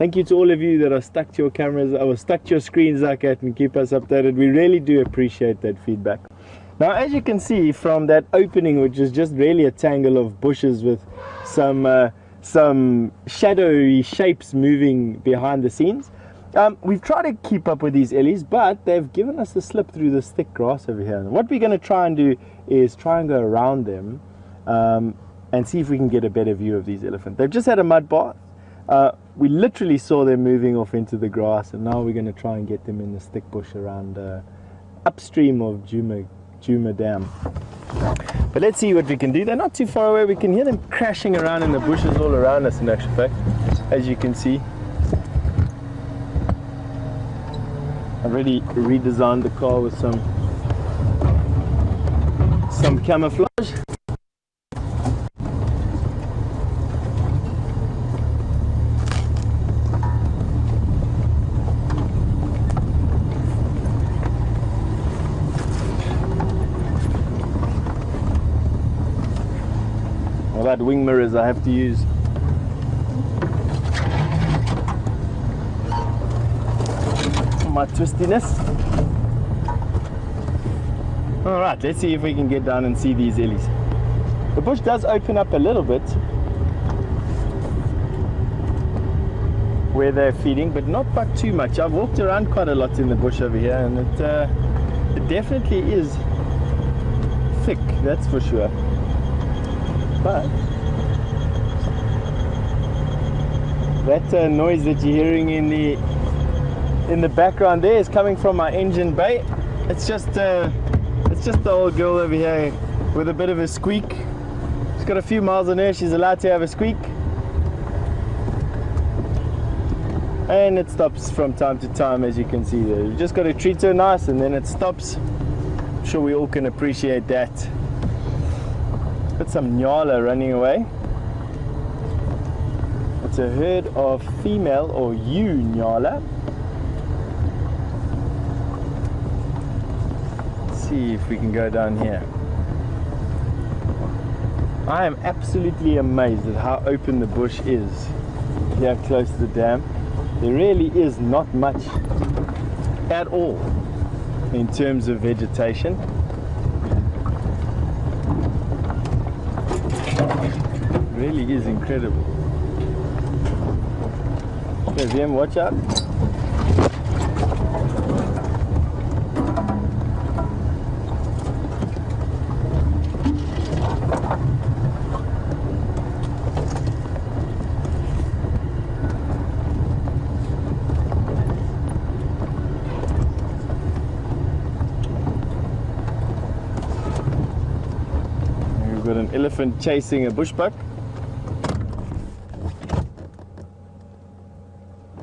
Thank you to all of you that are stuck to your cameras or stuck to your screens like that and keep us updated. We really do appreciate that feedback. Now, as you can see from that opening, which is just really a tangle of bushes with some shadowy shapes moving behind the scenes, we've tried to keep up with these ellies, but they've given us the slip through this thick grass over here. And what we're going to try and do is try and go around them and see if we can get a better view of these elephants. They've just had a mud bath. We literally saw them moving off into the grass, and now we're going to try and get them in this thick bush around upstream of Juma Dam. But let's see what we can do. They're not too far away. We can hear them crashing around in the bushes all around us, in actual fact, as you can see. I've already redesigned the car with some camouflage. Well, that wing mirrors I have to use. My twistiness. Alright, let's see if we can get down and see these ellies. The bush does open up a little bit where they're feeding, but not by too much. I've walked around quite a lot in the bush over here, and it definitely is thick, that's for sure. But that noise that you're hearing in the background there is coming from my engine bay. It's just the old girl over here with a bit of a squeak. She's got a few miles on her. She's allowed to have a squeak, and it stops from time to time, as you can see there. You just got to treat her nice, and then it stops. I'm sure we all can appreciate that. Got some nyala running away. It's a herd of female or ewe nyala. See if we can go down here. I am absolutely amazed at how open the bush is here close to the dam. There really is not much at all in terms of vegetation. It really is incredible. Okay, VM, watch out. Got an elephant chasing a bushbuck,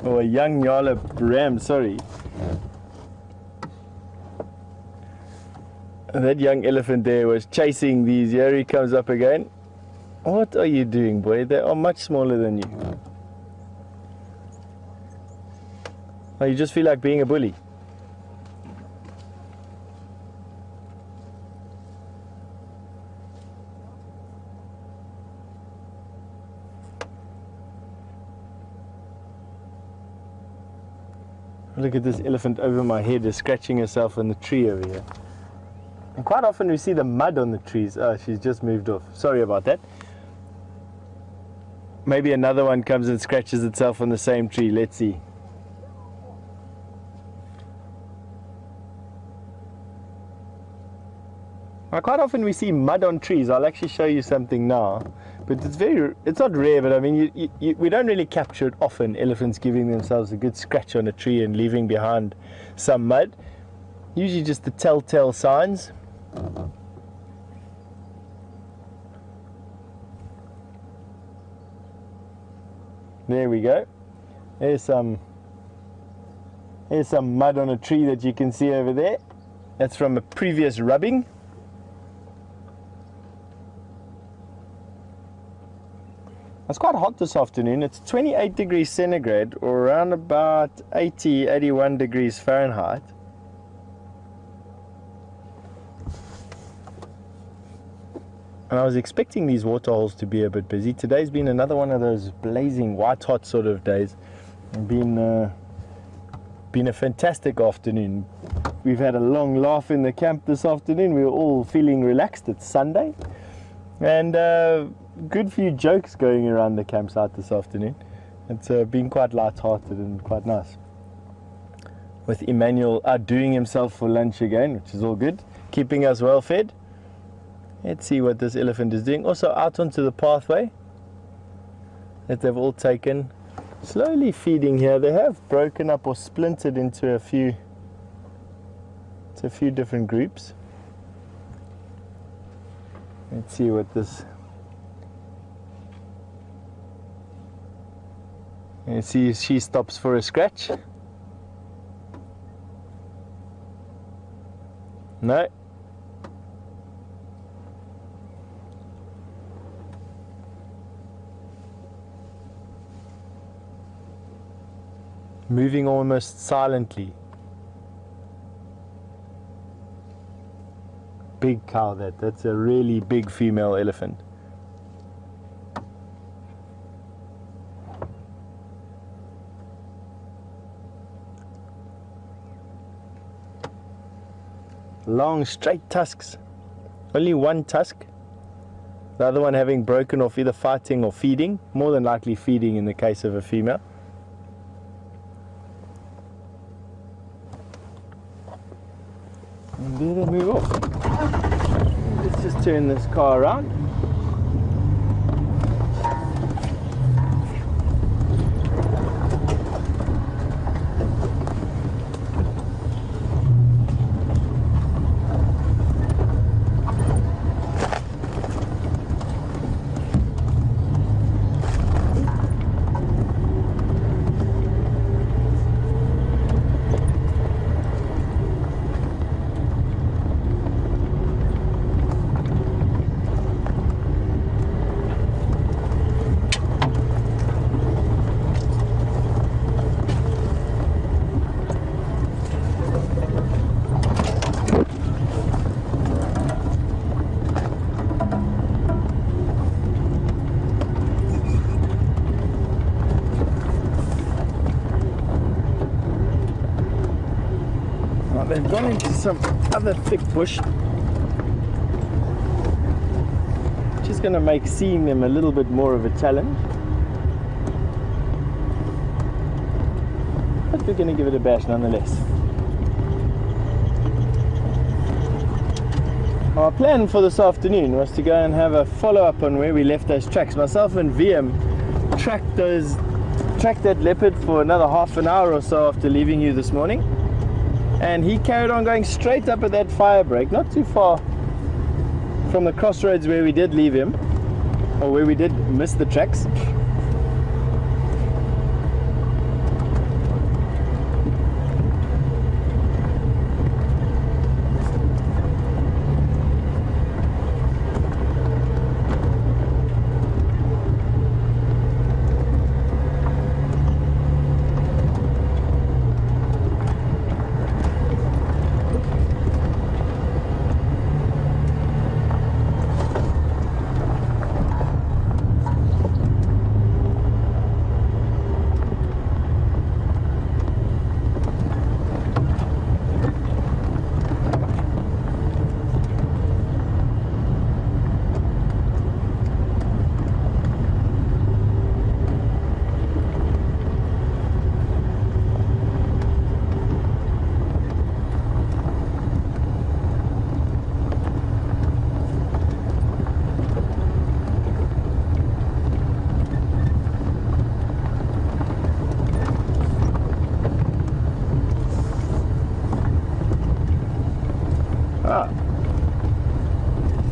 or a young nyala ram, sorry. That young elephant there was chasing these. Here he comes up again. What are you doing, boy? They are much smaller than you. Oh, you just feel like being a bully. Look at this elephant over my head, is scratching herself on the tree over here. And quite often we see the mud on the trees. Oh, she's just moved off. Sorry about that. Maybe another one comes and scratches itself on the same tree. Let's see. Now, quite often we see mud on trees. I'll actually show you something now. But it's not rare, but I mean, we don't really capture it often, elephants giving themselves a good scratch on a tree and leaving behind some mud. Usually just the telltale signs. There we go. There's some mud on a tree that you can see over there. That's from a previous rubbing. It's quite hot this afternoon. It's 28 degrees centigrade, or around about 81 degrees Fahrenheit. And I was expecting these waterholes to be a bit busy. Today's been another one of those blazing white hot sort of days. Been a fantastic afternoon. We've had a long laugh in the camp this afternoon. We were all feeling relaxed. It's Sunday, and good few jokes going around the campsite this afternoon. It's been quite light-hearted and quite nice. With Emmanuel outdoing himself for lunch again, which is all good, keeping us well fed. Let's see what this elephant is doing. Also out onto the pathway that they've all taken. Slowly feeding here. They have broken up or splintered into a few different groups. Let's see what this. You see, she stops for a scratch. No. Moving almost silently. Big cow, that's a really big female elephant. Long straight tusks. Only one tusk. The other one having broken off, either fighting or feeding. More than likely feeding in the case of a female. And there they move off. Let's just turn this car around. They've gone into some other thick bush, which is going to make seeing them a little bit more of a challenge. But we're going to give it a bash nonetheless. Our plan for this afternoon was to go and have a follow-up on where we left those tracks. Myself and VM tracked that leopard for another half an hour or so after leaving you this morning. And he carried on going straight up at that fire break, not too far from the crossroads where we did leave him, or where we did miss the tracks.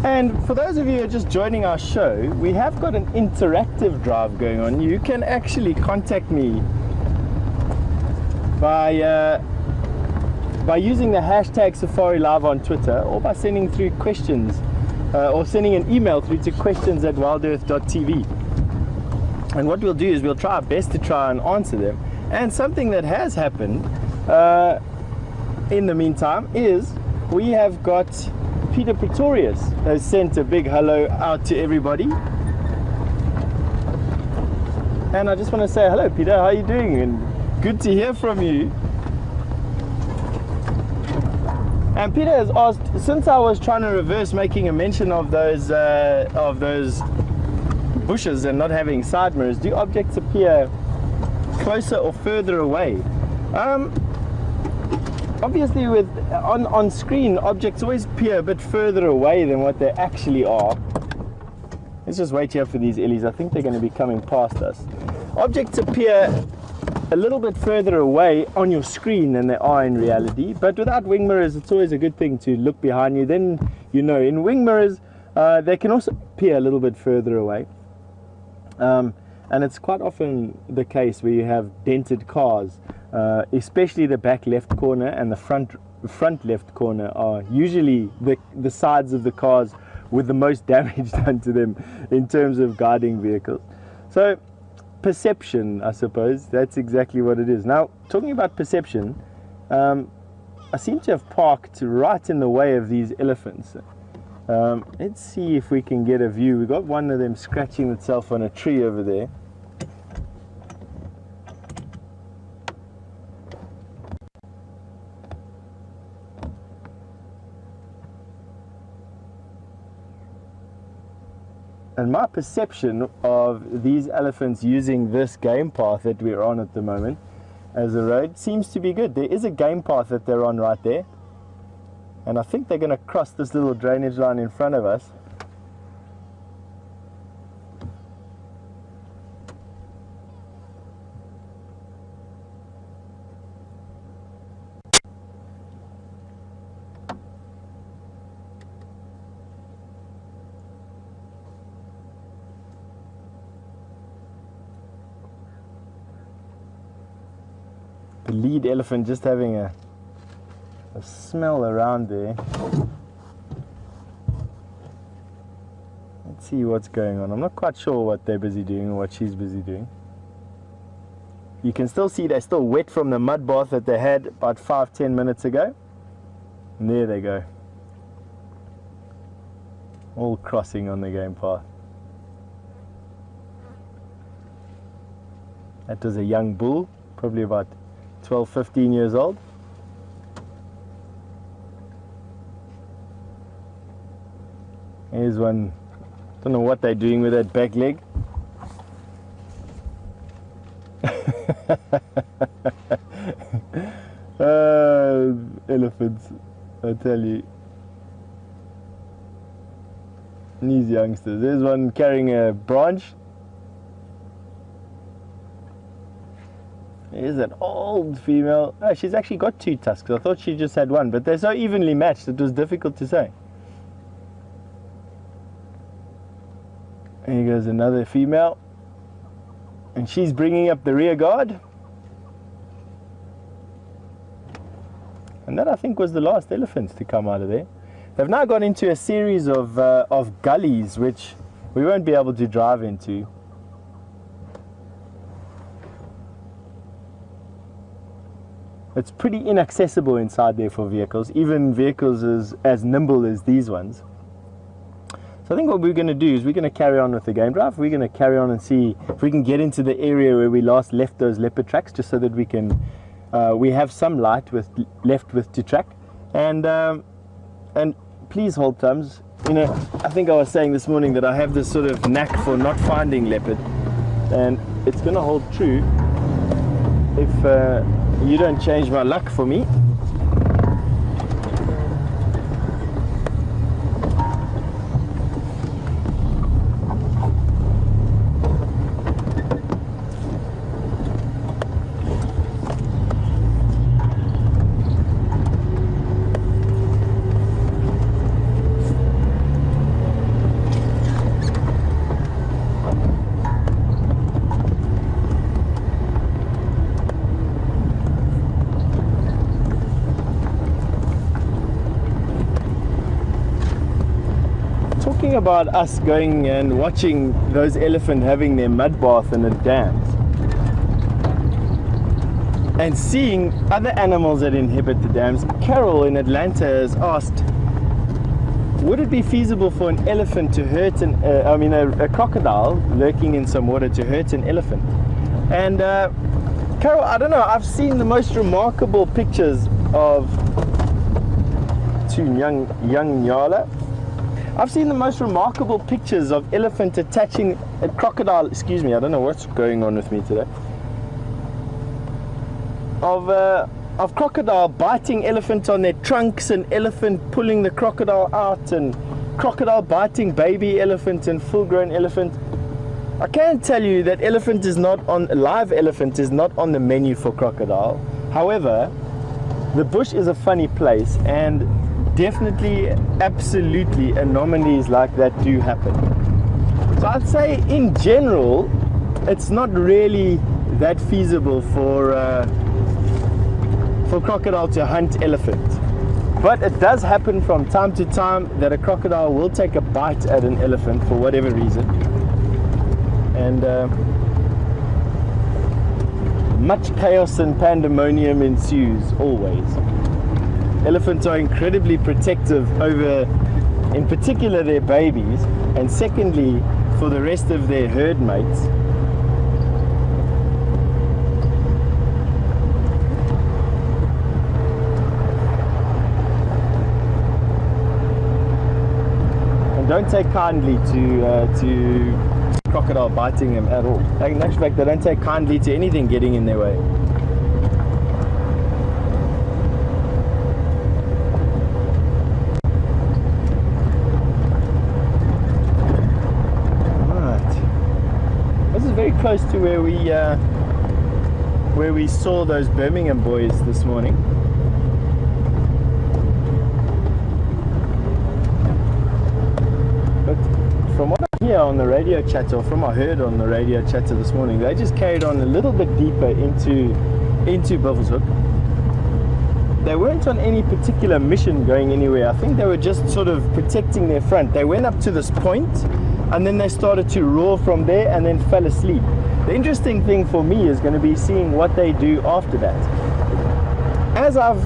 And for those of you who are just joining our show, we have got an interactive drive going on. You can actually contact me by using the hashtag Safari Live on Twitter, or by sending through questions or sending an email through to questions@wildearth.tv. And what we'll do is we'll try our best to try and answer them. And something that has happened in the meantime is we have got Peter Pretorius has sent a big hello out to everybody. And I just want to say hello, Peter. How are you doing? And good to hear from you. And Peter has asked, since I was trying to reverse making a mention of those bushes and not having side mirrors, do objects appear closer or further away? Obviously, on screen, objects always appear a bit further away than what they actually are. Let's just wait here for these ellies. I think they're going to be coming past us. Objects appear a little bit further away on your screen than they are in reality, but without wing mirrors, it's always a good thing to look behind you. Then you know. In wing mirrors, they can also appear a little bit further away. And it's quite often the case where you have dented cars, especially the back left corner and the front left corner are usually the sides of the cars with the most damage done to them in terms of guiding vehicles. So perception, I suppose, that's exactly what it is. Now, talking about perception, I seem to have parked right in the way of these elephants. Let's see if we can get a view. We've got one of them scratching itself on a tree over there. And my perception of these elephants using this game path that we're on at the moment as a road seems to be good. There is a game path that they're on right there. And I think they're going to cross this little drainage line in front of us. The lead elephant just having a smell around there. Let's see what's going on. I'm not quite sure what they're busy doing or what she's busy doing. You can still see they're still wet from the mud bath that they had about 5-10 minutes ago. And there they go. All crossing on the game path. That was a young bull, probably about 12-15 years old. Here's one. Don't know what they're doing with that back leg. Elephants, I tell you. These youngsters. There's one carrying a branch. There's an old female. Oh, she's actually got 2 tusks. I thought she just had one, but they're so evenly matched it was difficult to say. Here goes another female. And she's bringing up the rear guard. And that, I think, was the last elephants to come out of there. They've now gone into a series of gullies, which we won't be able to drive into. It's pretty inaccessible inside there for vehicles, even vehicles as nimble as these ones. So I think what we're going to do is we're going to carry on with the game drive. We're going to carry on and see if we can get into the area where we last left those leopard tracks, just so that we can we have some light left with to track. And please hold thumbs. You know, I think I was saying this morning that I have this sort of knack for not finding leopard, and it's going to hold true if you don't change my luck for me. About us going and watching those elephants having their mud bath in the dams and seeing other animals that inhabit the dams. Carol in Atlanta has asked, would it be feasible for an elephant to hurt a crocodile lurking in some water to hurt an elephant? And Carol, I don't know, I've seen the most remarkable pictures of young Nyala. I've seen the most remarkable pictures of elephant attaching a crocodile, excuse me, I don't know what's going on with me today, of crocodile biting elephant on their trunks, and elephant pulling the crocodile out, and crocodile biting baby elephant and full-grown elephant. I can tell you that live elephant is not on the menu for crocodile. However, the bush is a funny place, and definitely, absolutely, anomalies like that do happen. So I'd say in general, it's not really that feasible for crocodile to hunt elephant. But it does happen from time to time that a crocodile will take a bite at an elephant for whatever reason. And much chaos and pandemonium ensues always. Elephants are incredibly protective over, in particular, their babies, and secondly, for the rest of their herd mates. And don't take kindly to crocodile biting them at all. In actual fact, they don't take kindly to anything getting in their way. Very close to where we saw those Birmingham boys this morning. But from what I hear on the radio chatter, or from what I heard on the radio chatter this morning, they just carried on a little bit deeper into Buffelshoek. They weren't on any particular mission going anywhere. I think they were just sort of protecting their front. They went up to this point, and then they started to roar from there and then fell asleep. The interesting thing for me is going to be seeing what they do after that. As I've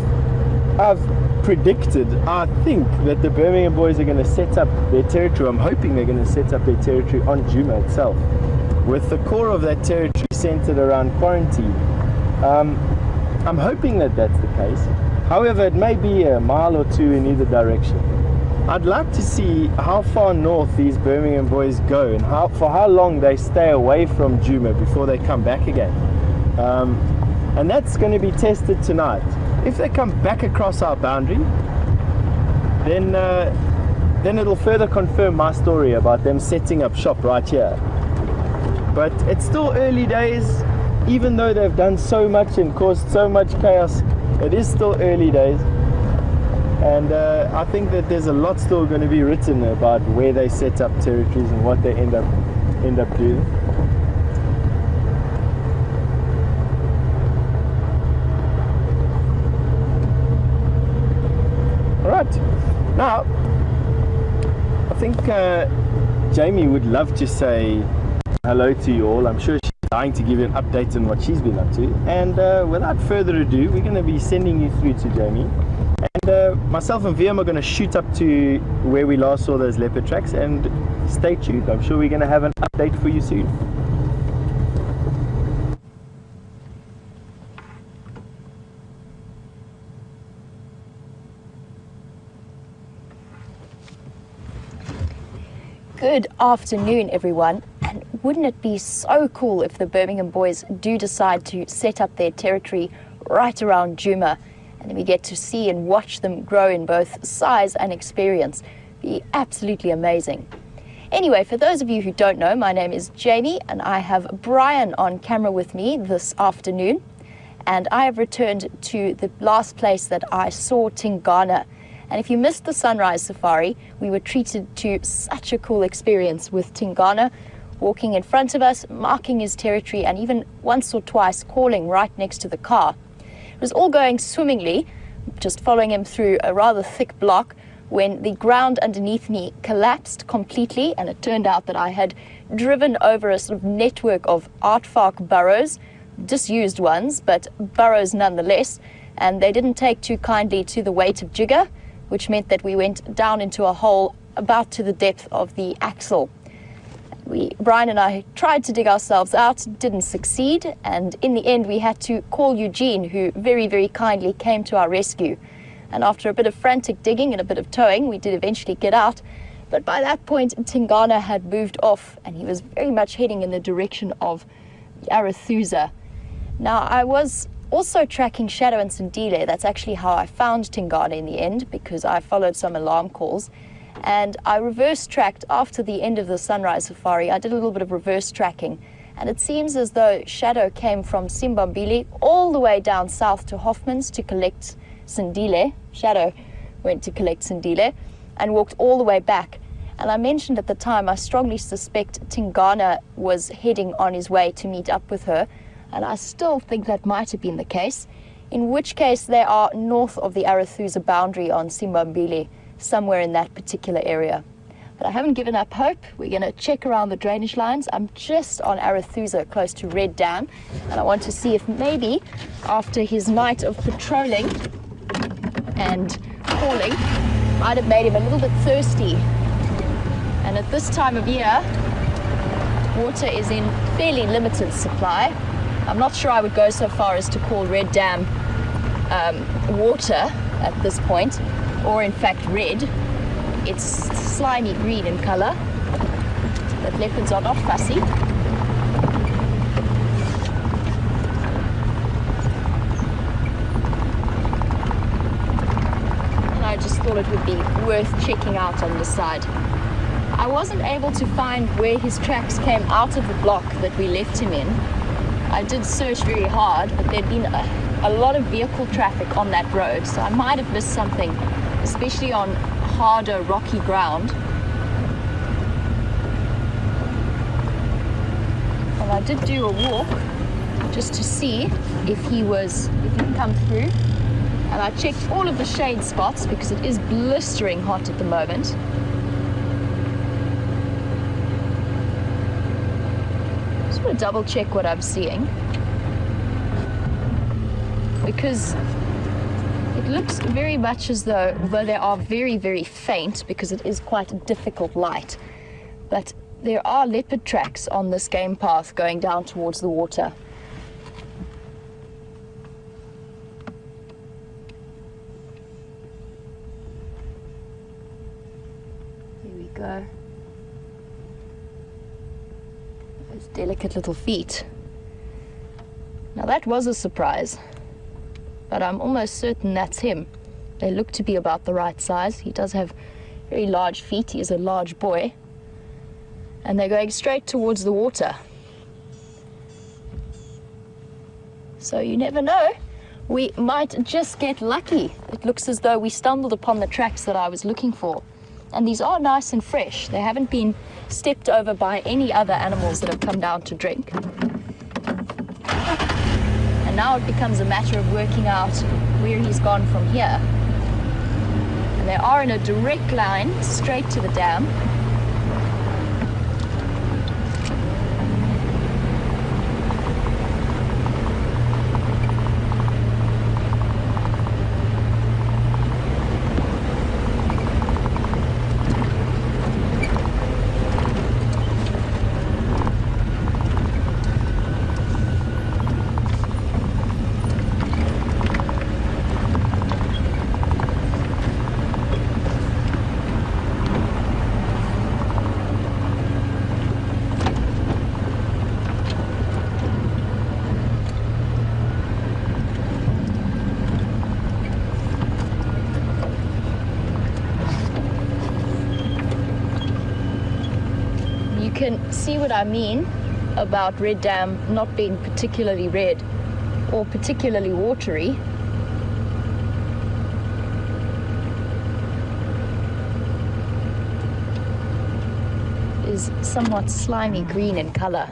predicted, I think that the Birmingham boys are going to set up their territory. I'm hoping they're going to set up their territory on Djuma itself, with the core of that territory centered around quarantine. I'm hoping that that's the case. However, it may be a mile or two in either direction. I'd like to see how far north these Birmingham boys go, and for how long they stay away from Djuma before they come back again. And that's going to be tested tonight. If they come back across our boundary, then it'll further confirm my story about them setting up shop right here. But it's still early days. Even though they've done so much and caused so much chaos, it is still early days. And I think that there's a lot still going to be written about where they set up territories and what they end up doing. All right. Now, I think Jamie would love to say hello to you all. I'm sure she's dying to give you an update on what she's been up to. And without further ado, we're going to be sending you through to Jamie. And myself and VM are going to shoot up to where we last saw those leopard tracks, and stay tuned. I'm sure we're going to have an update for you soon. Good afternoon, everyone. And wouldn't it be so cool if the Birmingham boys do decide to set up their territory right around Djuma, and we get to see and watch them grow in both size and experience. Be absolutely amazing. Anyway, for those of you who don't know, my name is Jamie, and I have Brian on camera with me this afternoon. And I have returned to the last place that I saw Tingana. And if you missed the sunrise safari, we were treated to such a cool experience with Tingana walking in front of us, marking his territory, and even once or twice calling right next to the car. It was all going swimmingly, just following him through a rather thick block, when the ground underneath me collapsed completely, and it turned out that I had driven over a sort of network of aardvark burrows, disused ones, but burrows nonetheless, and they didn't take too kindly to the weight of jigger, which meant that we went down into a hole about to the depth of the axle. Brian and I tried to dig ourselves out, didn't succeed, and in the end we had to call Eugene, who very, very kindly came to our rescue. And after a bit of frantic digging and a bit of towing, we did eventually get out. But by that point, Tingana had moved off, and he was very much heading in the direction of Arathusa. Now, I was also tracking Shadow and Sindile. That's actually how I found Tingana in the end, because I followed some alarm calls. And I reverse tracked after the end of the sunrise safari. I did a little bit of reverse tracking, and it seems as though Shadow came from Simbambili all the way down south to Hoffman's to collect Sindile. Shadow went to collect Sindile and walked all the way back. And I mentioned at the time, I strongly suspect Tingana was heading on his way to meet up with her, and I still think that might have been the case, in which case they are north of the Arathusa boundary on Simbambili, somewhere in that particular area. But I haven't given up hope. We're going to check around the drainage lines. I'm just on Arathusa, close to Red Dam, and I want to see if maybe after his night of patrolling and calling might have made him a little bit thirsty. And at this time of year, water is in fairly limited supply. I'm not sure I would go so far as to call Red Dam water at this point, or in fact red. It's slimy green in color, but leopards are not fussy. And I just thought it would be worth checking out on the side. I wasn't able to find where his tracks came out of the block that we left him in. I did search very hard, but there'd been a lot of vehicle traffic on that road, so I might have missed something, especially on harder, rocky ground. Well, I did do a walk just to see if he'd come through, and I checked all of the shade spots because it is blistering hot at the moment. Just want to double check what I'm seeing, because it looks very much as though, although they are very, very faint because it is quite a difficult light, but there are leopard tracks on this game path going down towards the water. Here we go. Those delicate little feet. Now that was a surprise, but I'm almost certain that's him. They look to be about the right size. He does have very large feet. He is a large boy. And they're going straight towards the water. So you never know. We might just get lucky. It looks as though we stumbled upon the tracks that I was looking for. And these are nice and fresh. They haven't been stepped over by any other animals that have come down to drink. And now it becomes a matter of working out where he's gone from here. And they are in a direct line straight to the dam. Can see what I mean about Red Dam not being particularly red or particularly watery. It is somewhat slimy green in color.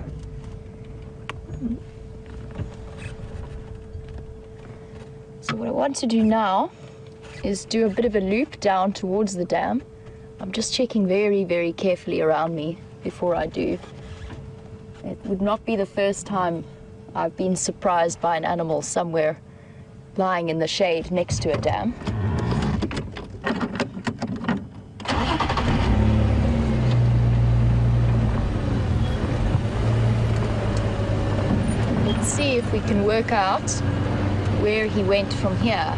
So what I want to do now is do a bit of a loop down towards the dam. I'm just checking very, very carefully around me before I do. It would not be the first time I've been surprised by an animal somewhere lying in the shade next to a dam. see if we can work out where he went from here.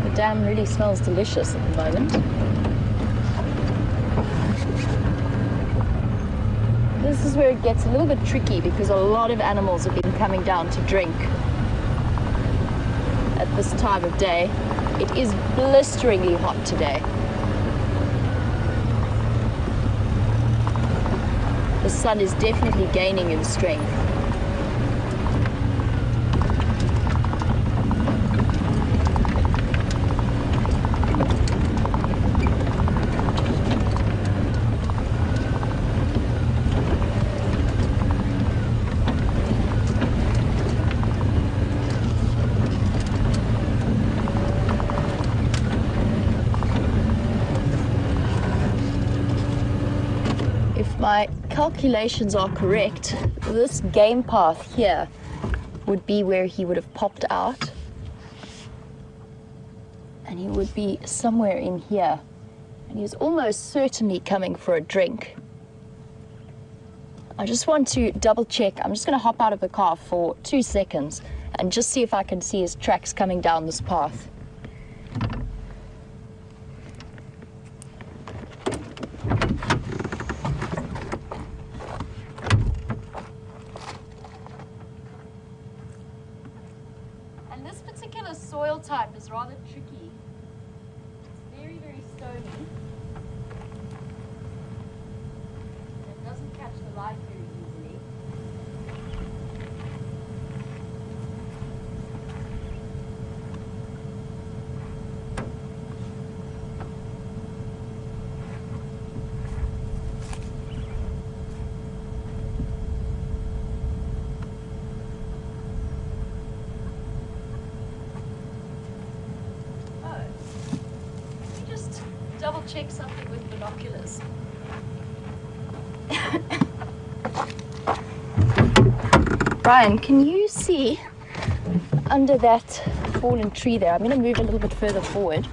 The dam really smells delicious at the moment. This is where it gets a little bit tricky because a lot of animals have been coming down to drink at this time of day. It is blisteringly hot today. The sun is definitely gaining in strength. If my calculations are correct, this game path here would be where he would have popped out, and he would be somewhere in here, and he was almost certainly coming for a drink. I just want to double check. I'm just going to hop out of the car for 2 seconds and just see if I can see his tracks coming down this path. Soil type is rather tricky. It's very, very stony. It doesn't catch the light very easily. Double check something with binoculars. Brian, can you see under that fallen tree there? I'm going to move a little bit further forward.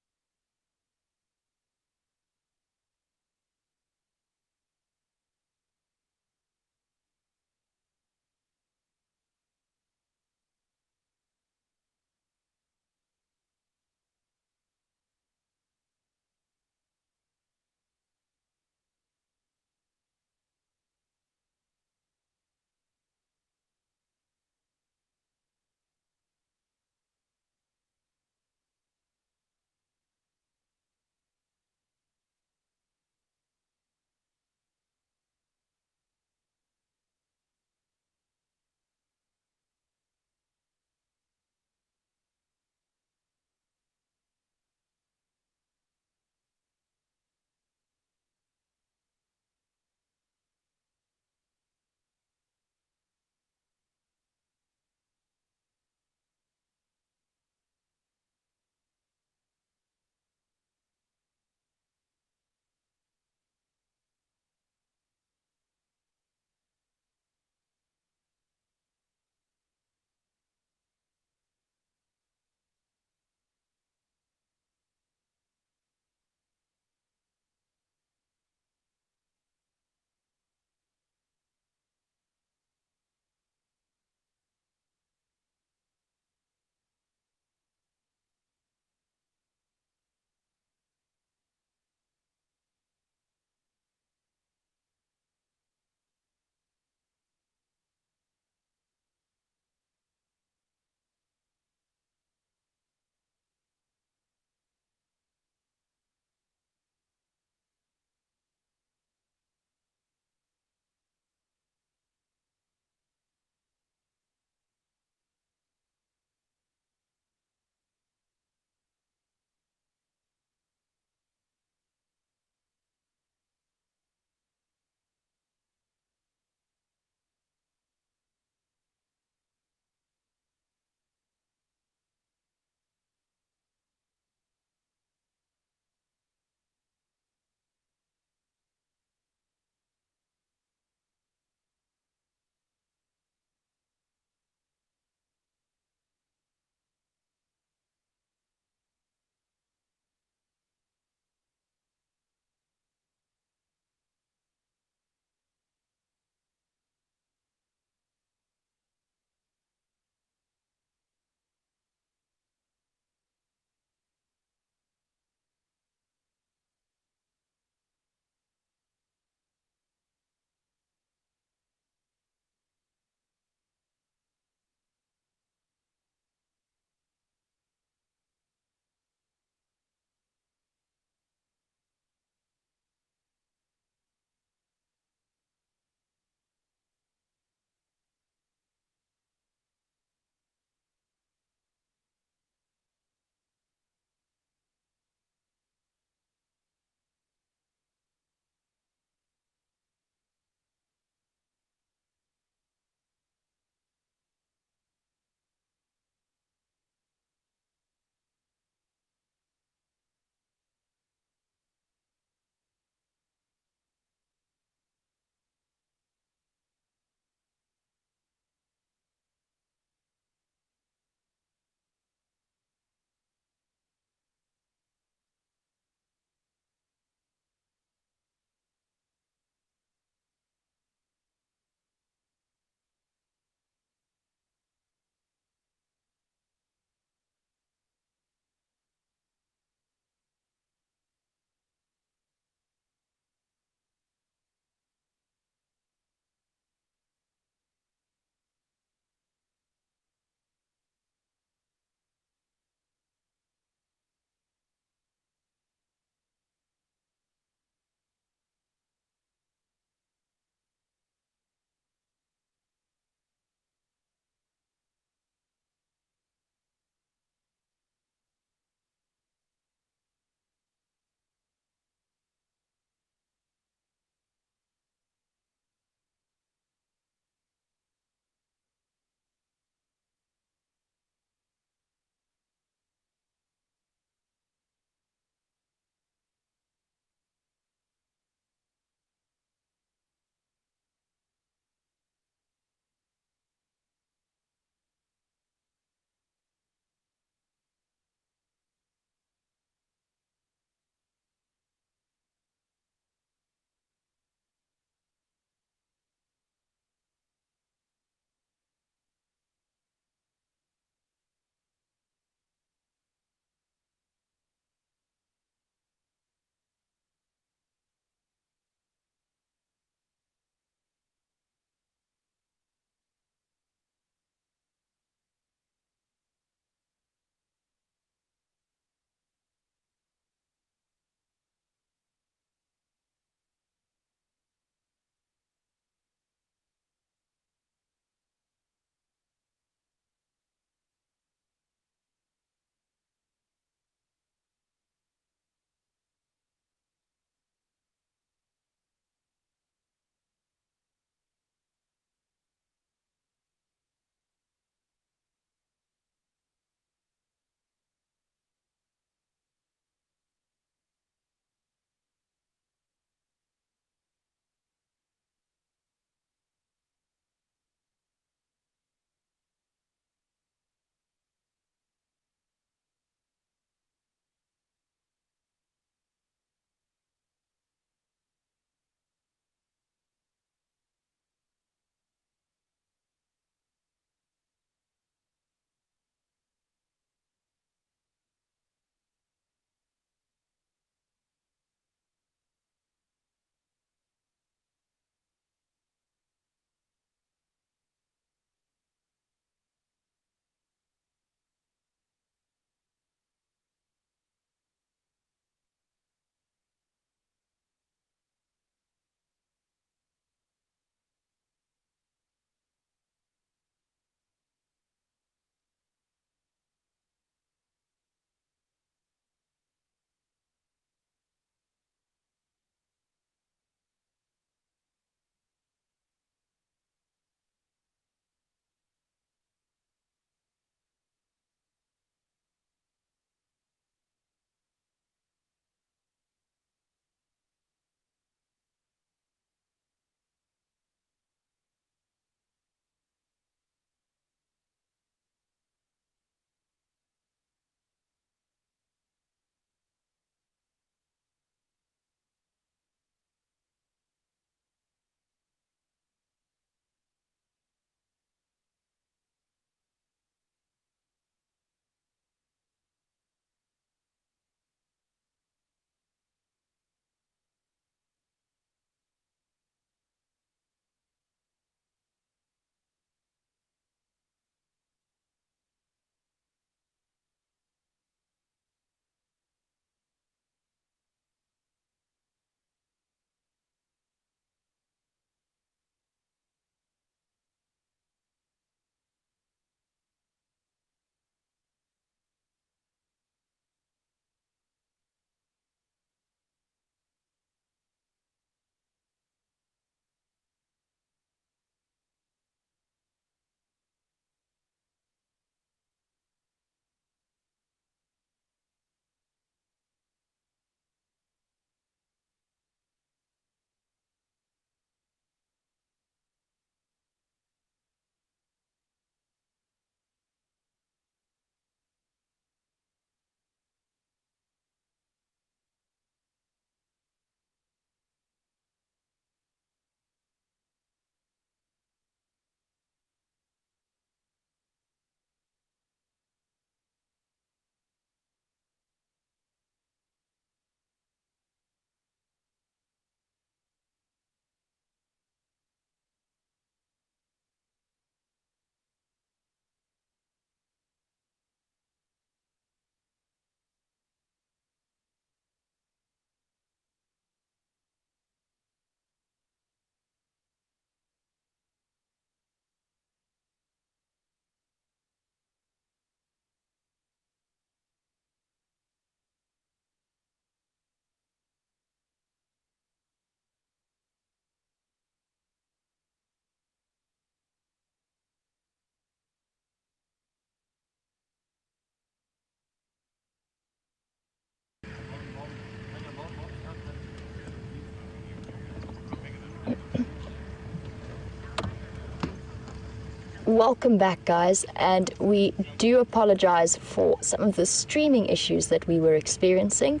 Welcome back, guys, and we do apologize for some of the streaming issues that we were experiencing.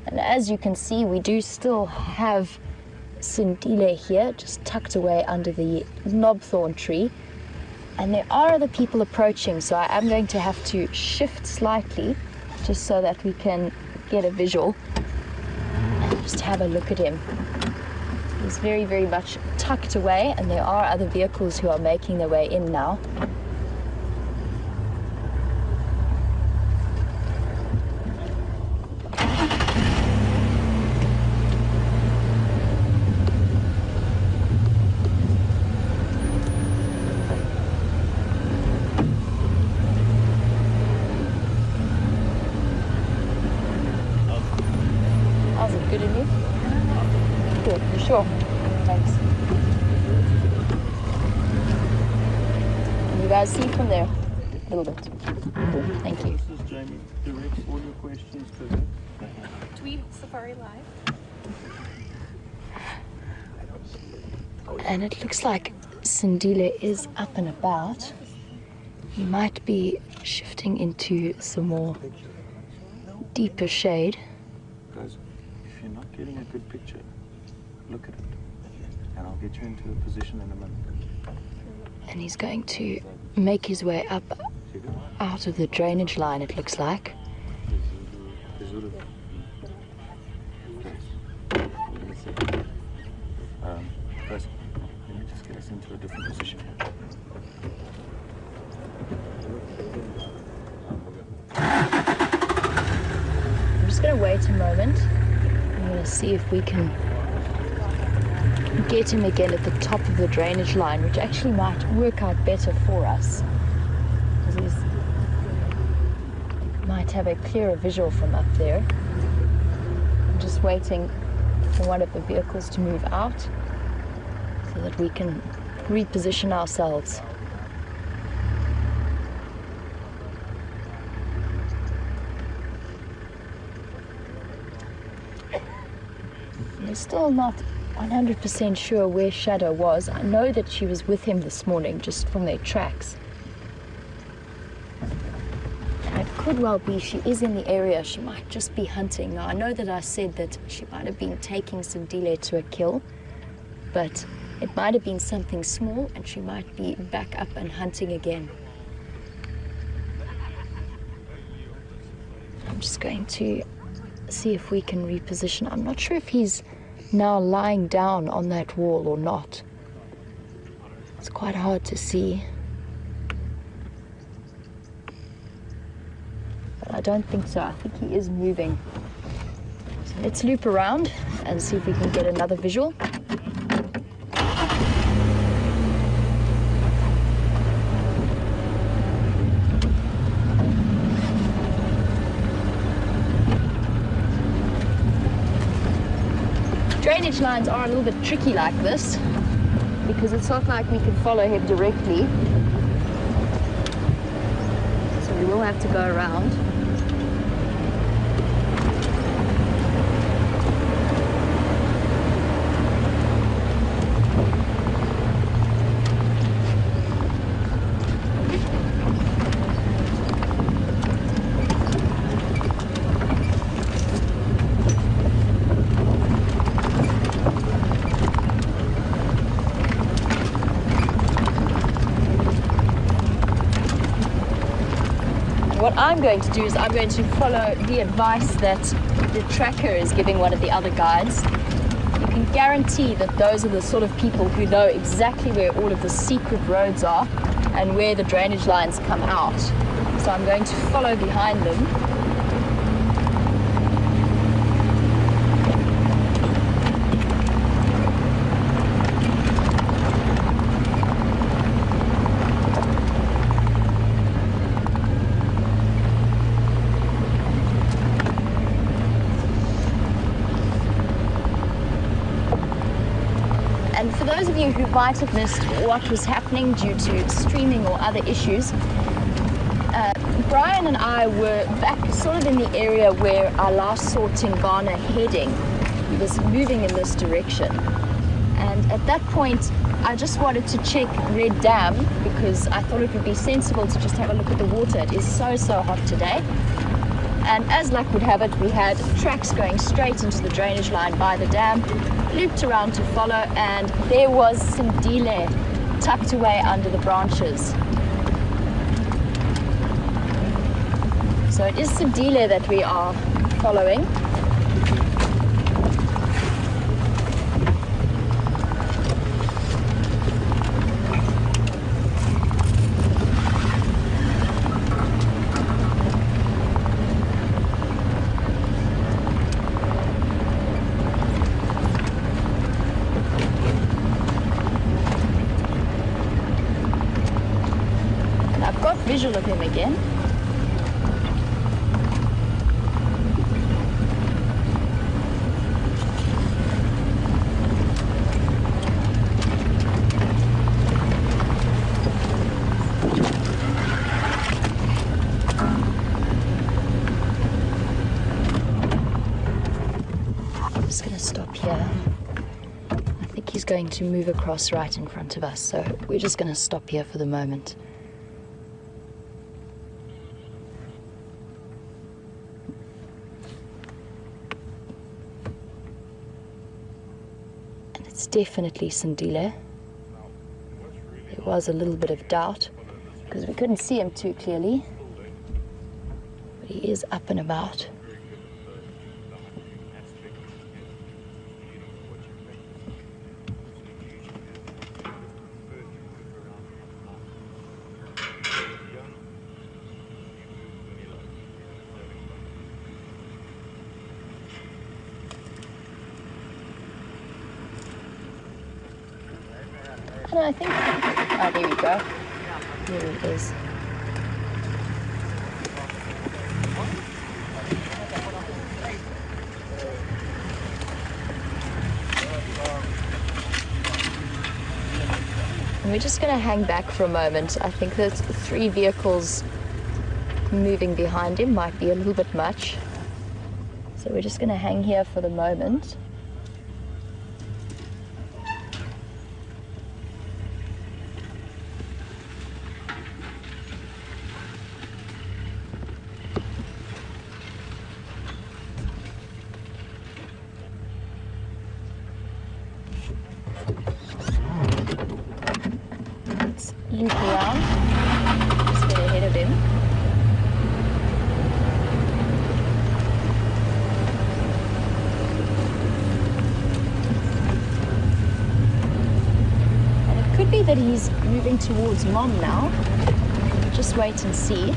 And as you can see, we do still have Sindile here, just tucked away under the knobthorn tree. And there are other people approaching, so I am going to have to shift slightly just so that we can get a visual and just have a look at him. He's very, very much tucked away, and there are other vehicles who are making their way in now. How's it, good in you? Good, you sure? Thanks. Can you guys see from there? A little bit. Cool, thank you. This is Jamie. Direct all your questions to her. WildSafari Live. And it looks like Sindile is up and about. He might be shifting into some more deeper shade. Guys, if you're not getting a good picture, look at it. And I'll get you into a position in a minute. And he's going to make his way up out of the drainage line, it looks like. Guys, let me just get us into a different position here. I'm just going to wait a moment. I'm going to see if we can get him again at the top of the drainage line, which actually might work out better for us, because he might have a clearer visual from up there. I'm just waiting for one of the vehicles to move out so that we can reposition ourselves. We're still not 100% sure where Shadow was. I know that she was with him this morning, just from their tracks. And it could well be she is in the area. She might just be hunting. Now, I know that I said that she might have been taking Sindile to a kill, but it might have been something small, and she might be back up and hunting again. I'm just going to see if we can reposition. I'm not sure if he's now lying down on that wall or not. It's quite hard to see. But I don't think so. I think he is moving. So let's loop around and see if we can get another visual. Drainage lines are a little bit tricky like this, because it's not like we can follow him directly. So we will have to go around. What I'm going to do is I'm going to follow the advice that the tracker is giving one of the other guides. You can guarantee that those are the sort of people who know exactly where all of the secret roads are and where the drainage lines come out. So I'm going to follow behind them. And for those of you who might have missed what was happening due to streaming or other issues, Brian and I were back sort of in the area where I last saw Tingana heading. He was moving in this direction. And at that point, I just wanted to check Red Dam because I thought it would be sensible to just have a look at the water. It is so hot today. And as luck would have it, we had tracks going straight into the drainage line by the dam, looped around to follow, and there was Sindile tucked away under the branches. So it is Sindile that we are following. Visual of him again. I'm just going to stop here. I think he's going to move across right in front of us, so we're just going to stop here for the moment. It's definitely Sindile. There was a little bit of doubt because we couldn't see him too clearly, but he is up and about. And I think, oh, there we go. There he is. And we're just going to hang back for a moment. I think that 3 vehicles moving behind him might be a little bit much. So we're just going to hang here for the moment. Loop around, just get ahead of him. And it could be that he's moving towards Mom now. Just wait and see.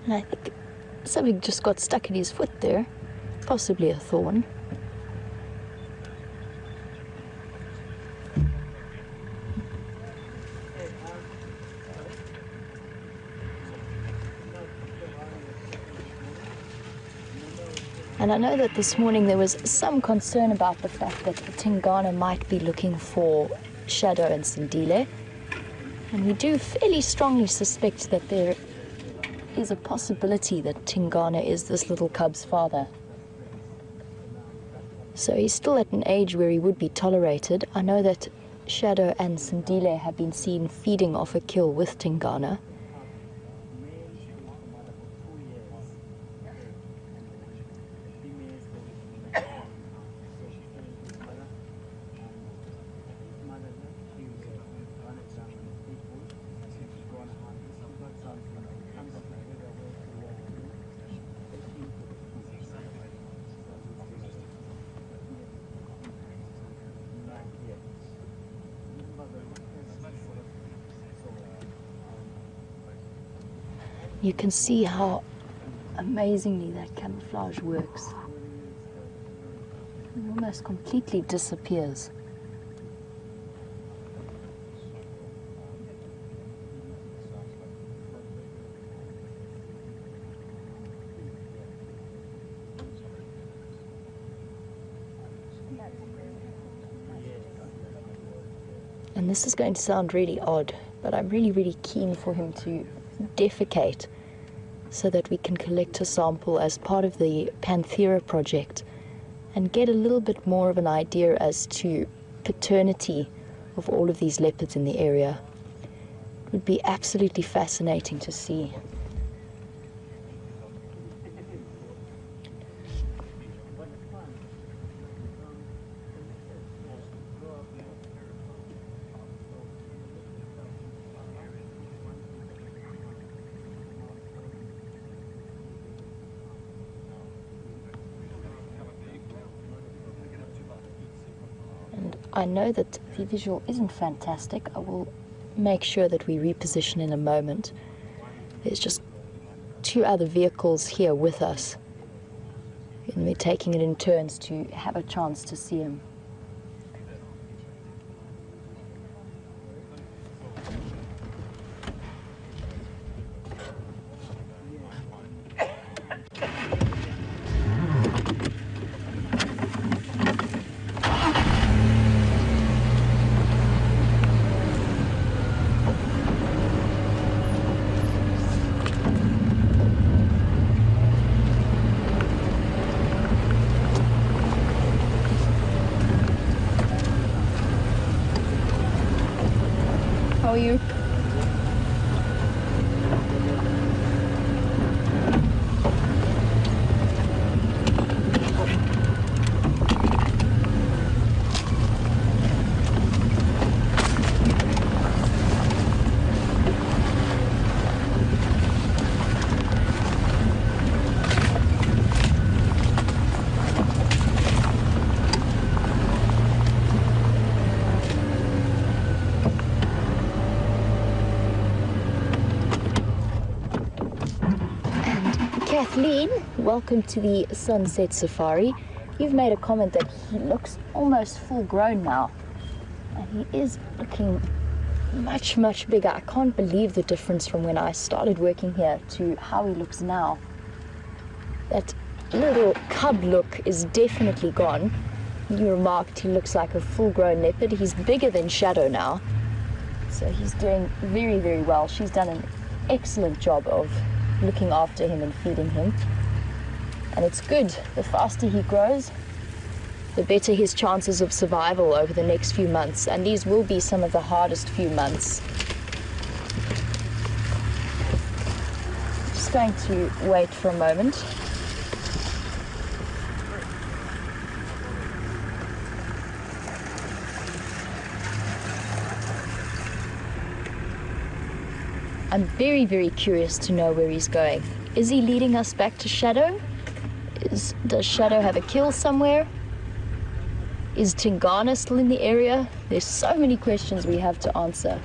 And I think something just got stuck in his foot there, possibly a thorn. And I know that this morning there was some concern about the fact that Tingana might be looking for Shadow and Sindile. And we do fairly strongly suspect that there is a possibility that Tingana is this little cub's father. So he's still at an age where he would be tolerated. I know that Shadow and Sindile have been seen feeding off a kill with Tingana. You can see how amazingly that camouflage works. It almost completely disappears. And this is going to sound really odd, but I'm really keen for him to defecate so that we can collect a sample as part of the Panthera project and get a little bit more of an idea as to paternity of all of these leopards in the area. It would be absolutely fascinating to see. I know that the visual isn't fantastic. I will make sure that we reposition in a moment. There's just 2 other vehicles here with us, and we're taking it in turns to have a chance to see him. How are you? Kathleen, welcome to the Sunset Safari. You've made a comment that he looks almost full grown now, and he is looking much bigger. I can't believe the difference from when I started working here to how he looks now. That little cub look is definitely gone. You remarked he looks like a full-grown leopard. He's bigger than Shadow now, so he's doing very well. She's done an excellent job of looking after him and feeding him, and it's good. The faster he grows, the better his chances of survival over the next few months, and these will be some of the hardest few months. Just going to wait for a moment. I'm very curious to know where he's going. Is he leading us back to Shadow? Does Shadow have a kill somewhere? Is Tingana still in the area? There's so many questions we have to answer.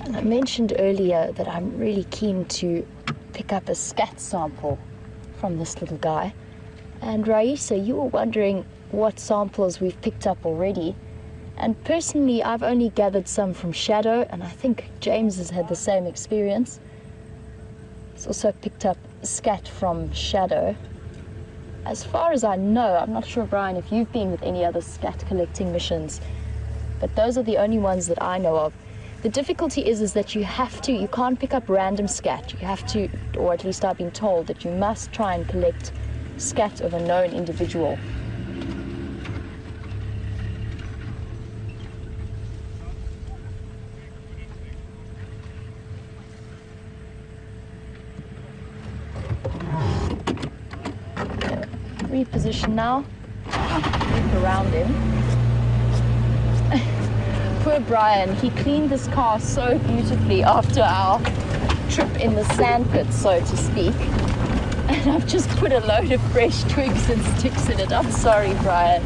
I mentioned earlier that I'm really keen to pick up a scat sample from this little guy. And Raisa, you were wondering what samples we've picked up already. And personally, I've only gathered some from shadow, and I think James has had the same experience. He's also picked up scat from shadow. As far as I know, I'm not sure, Brian, if you've been with any other scat collecting missions, but those are the only ones that I know of. The difficulty is that you can't pick up random scat. You have to, or at least I've been told, that you must try and collect scat of a known individual. Reposition now, loop around him. Poor Brian, he cleaned this car so beautifully after our trip in the sandpit, so to speak. And I've just put a load of fresh twigs and sticks in it. I'm sorry, Brian.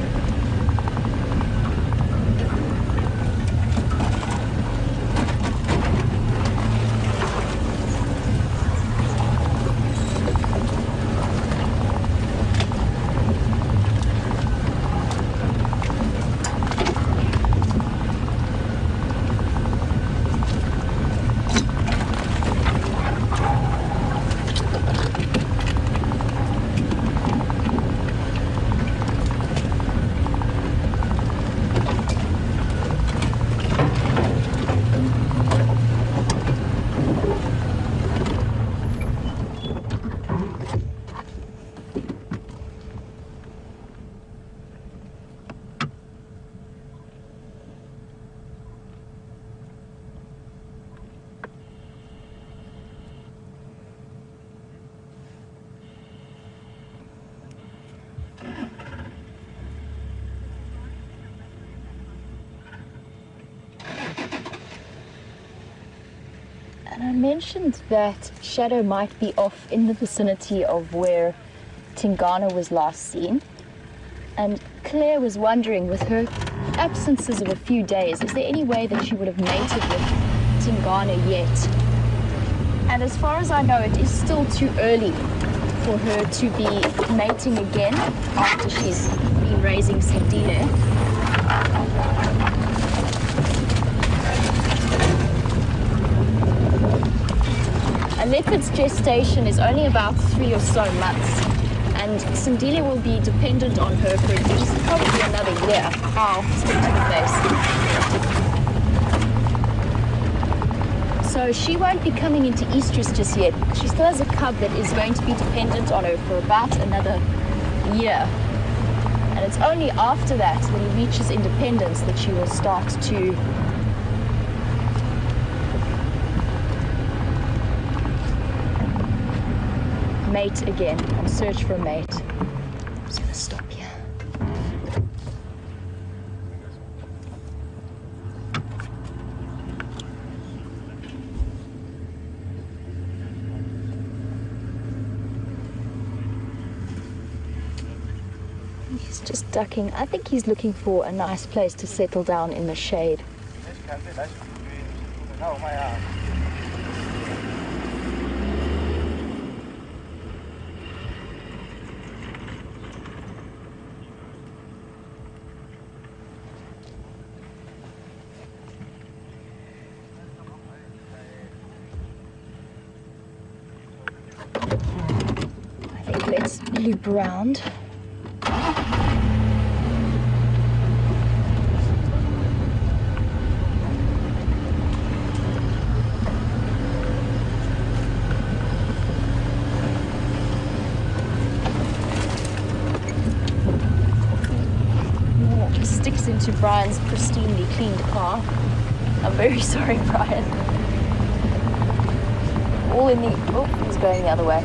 And I mentioned that shadow might be off in the vicinity of where Tingana was last seen. And Claire was wondering, with her absences of a few days, is there any way that she would have mated with Tingana yet? And as far as I know, it is still too early for her to be mating again after she's been raising Sindile. A leopard's gestation is only about 3 or so months, and Sindile will be dependent on her for at least probably another year. Ow, stick to the face. So she won't be coming into estrus just yet. She still has a cub that is going to be dependent on her for about another year. And it's only after that, when he reaches independence, that she will start to mate again and search for a mate. I'm just going to stop here. He's just ducking. I think he's looking for a nice place to settle down in the shade. I think let's loop around. Sticks into Brian's pristinely cleaned car. I'm very sorry, Brian. All in the... Oh, he's going the other way.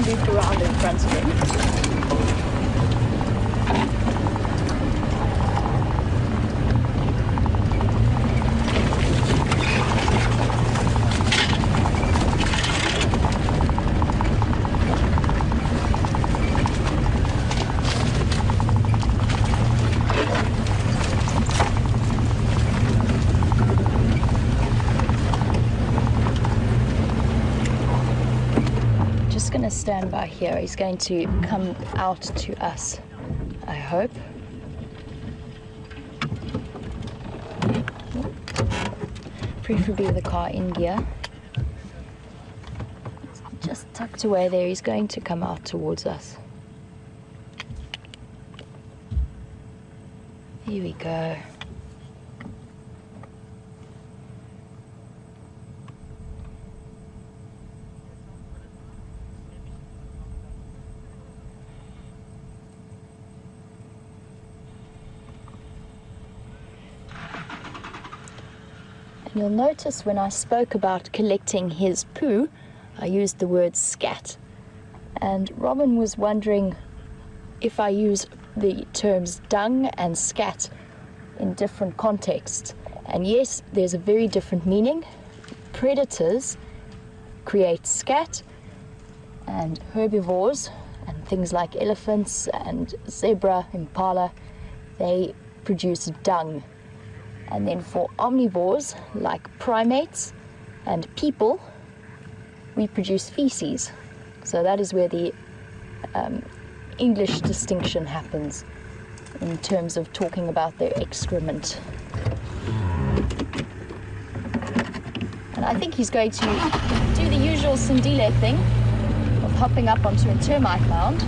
loop around in front of him. Going to stand by here. He's going to come out to us, I hope. Preferably with the car in gear. Just tucked away there. He's going to come out towards us. Here we go. You'll notice when I spoke about collecting his poo, I used the word scat. And Robin was wondering if I use the terms dung and scat in different contexts. And yes, there's a very different meaning. Predators create scat, and herbivores, and things like elephants and zebra, impala, they produce dung. And then for omnivores, like primates and people, we produce feces. So that is where the English distinction happens in terms of talking about their excrement. And I think he's going to do the usual Sindile thing of hopping up onto a termite mound.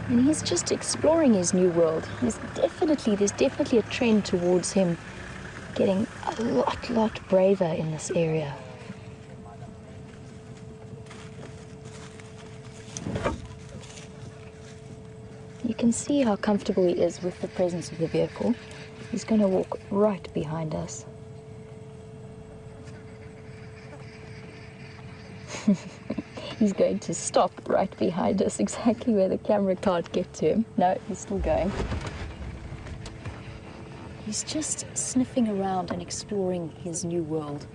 And he's just exploring his new world. There's definitely a trend towards him getting a lot braver in this area. You can see how comfortable he is with the presence of the vehicle. He's going to walk right behind us. He's going to stop right behind us, exactly where the camera can't get to him. No, he's still going. He's just sniffing around and exploring his new world,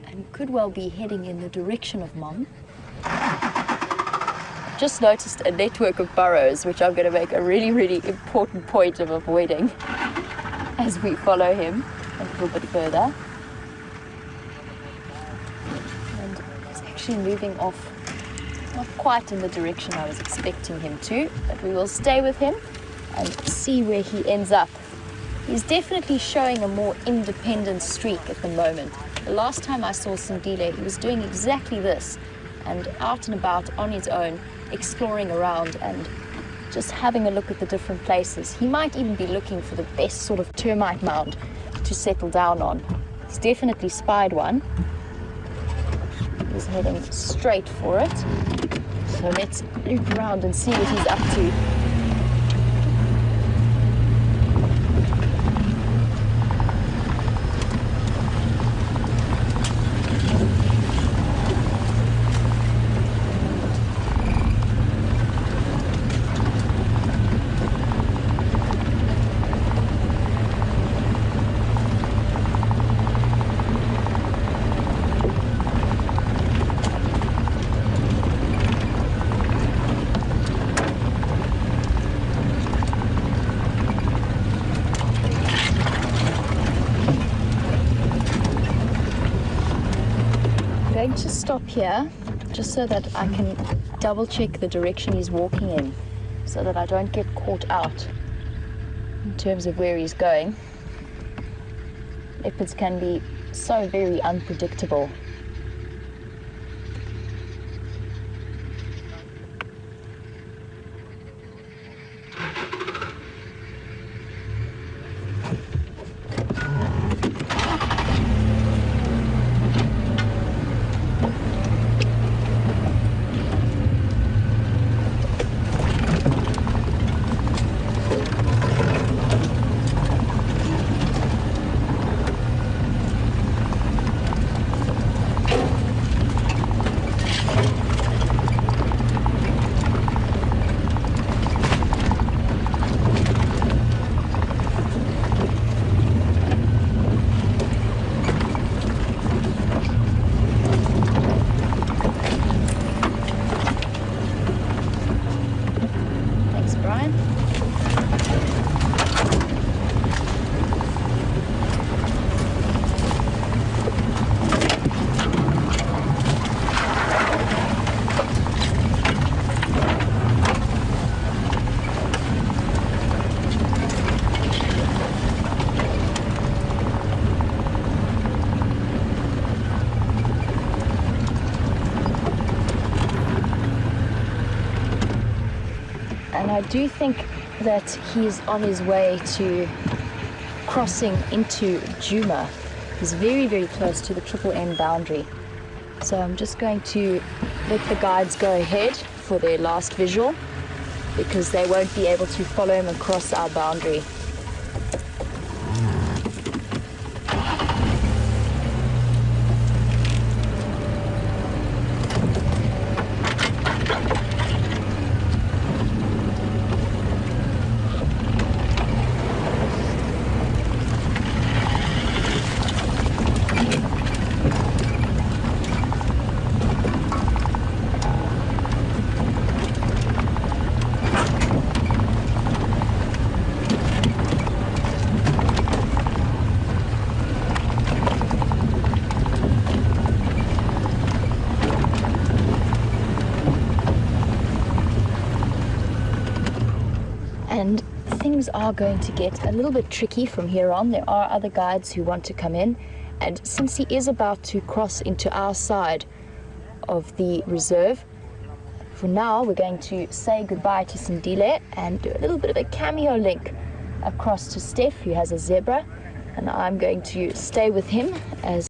and could well be heading in the direction of Mom. Just noticed a network of burrows, which I'm going to make a really important point of avoiding as we follow him a little bit further. Moving off, not quite in the direction I was expecting him to, but we will stay with him and see where he ends up. He's definitely showing a more independent streak at the moment. The last time I saw Sindile, he was doing exactly this, and out and about on his own, exploring around and just having a look at the different places. He might even be looking for the best sort of termite mound to settle down on. He's definitely spied one. He's heading straight for it. So let's loop around and see what he's up to. To stop here just so that I can double check the direction he's walking in, so that I don't get caught out in terms of where he's going. Leopards can be so very unpredictable. And I do think that he's on his way to crossing into Djuma. He's very, very close to the Triple M boundary. So I'm just going to let the guides go ahead for their last visual, because they won't be able to follow him across our boundary. And things are going to get a little bit tricky from here on. There are other guides who want to come in, and since he is about to cross into our side of the reserve, for now we're going to say goodbye to Sindile and do a little bit of a cameo link across to Steph, who has a zebra, and I'm going to stay with him as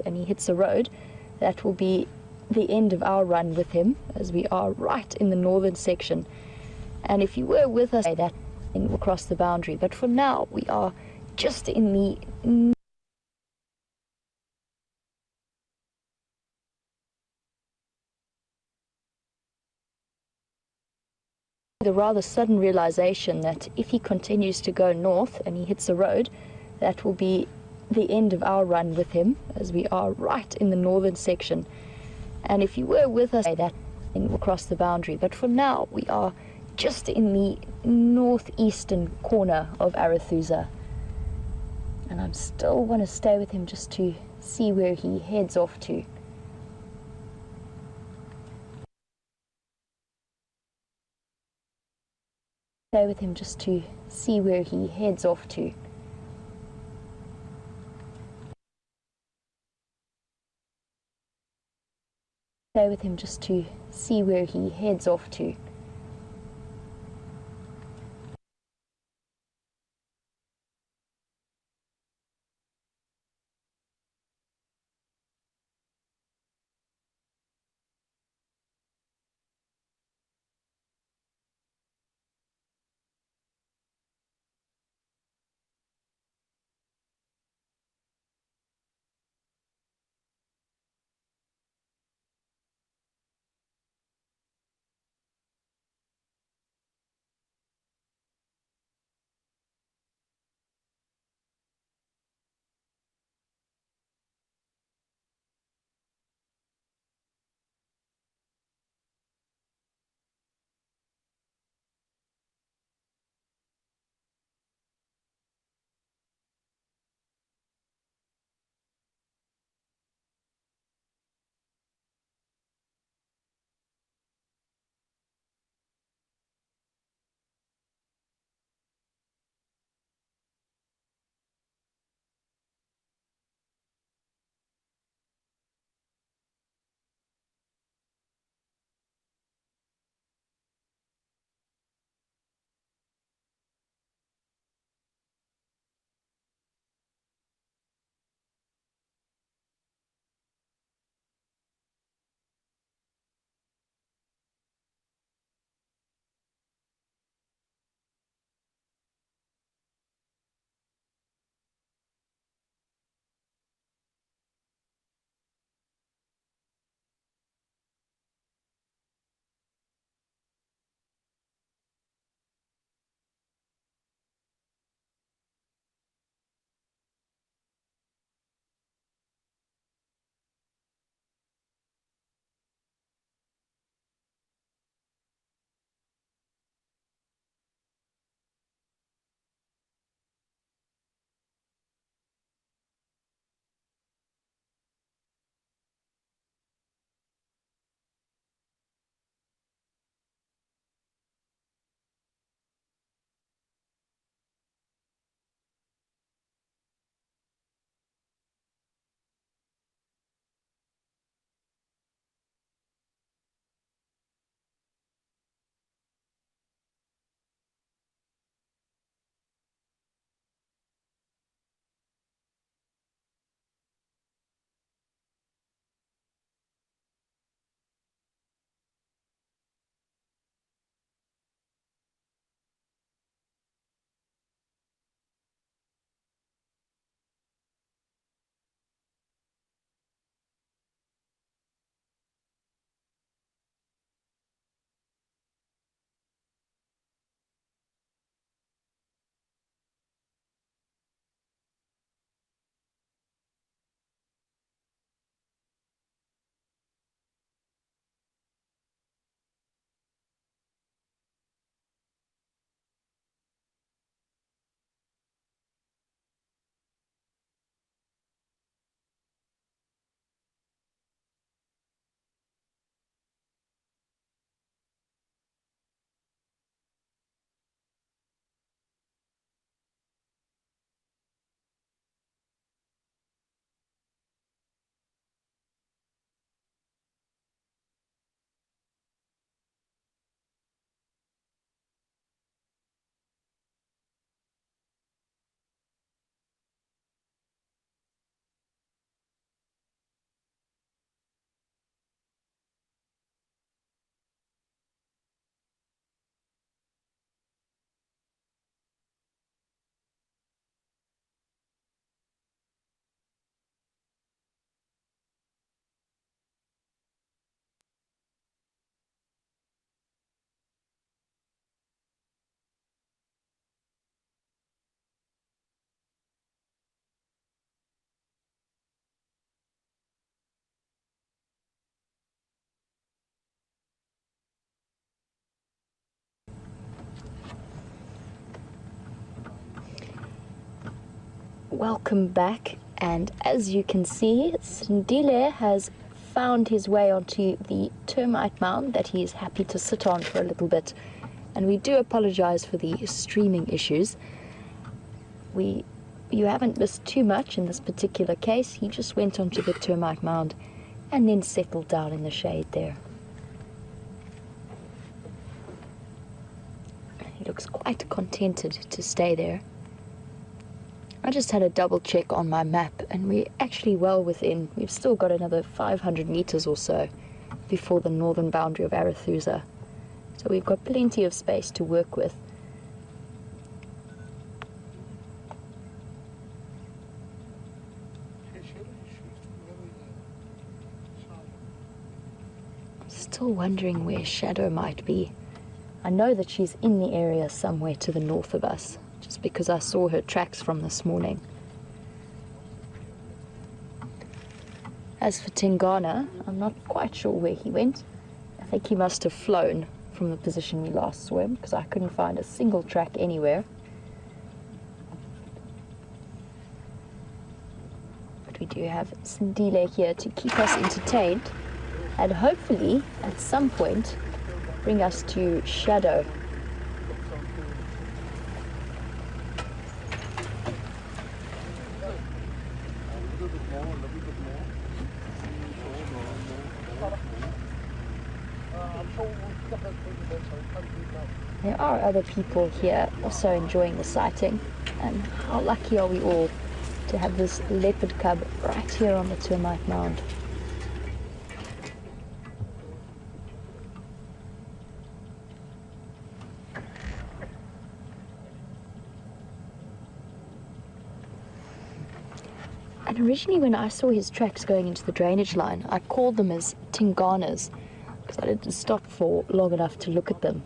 and he hits a road, that will be the end of our run with him, as we are right in the northern section. And if you were with us, that across the boundary, but for now we are just in the rather sudden realization that if he continues to go north and he hits a road, that will be the end of our run with him, as we are right in the northern section. And if you were with us, that across the boundary, but for now we are just in the northeastern corner of Arethusa, and I still want to stay with him just to see where he heads off to. Stay with him just to see where he heads off to. Stay with him just to see where he heads off to. Welcome back, and as you can see, Sindile has found his way onto the termite mound that he is happy to sit on for a little bit. And we do apologize for the streaming issues. You haven't missed too much in this particular case. He just went onto the termite mound and then settled down in the shade there. He looks quite contented to stay there. I just had a double check on my map, and we're actually well within. We've still got another 500 meters or so before the northern boundary of Arethusa. So we've got plenty of space to work with. I'm still wondering where Shadow might be. I know that she's in the area somewhere to the north of us, just because I saw her tracks from this morning. As for Tingana, I'm not quite sure where he went. I think he must have flown from the position we last saw him, because I couldn't find a single track anywhere. But we do have Sindile here to keep us entertained, and hopefully at some point bring us to Shadow. There are other people here also enjoying the sighting, and how lucky are we all to have this leopard cub right here on the termite mound. And originally when I saw his tracks going into the drainage line, I called them as Tinganas, because I didn't stop for long enough to look at them.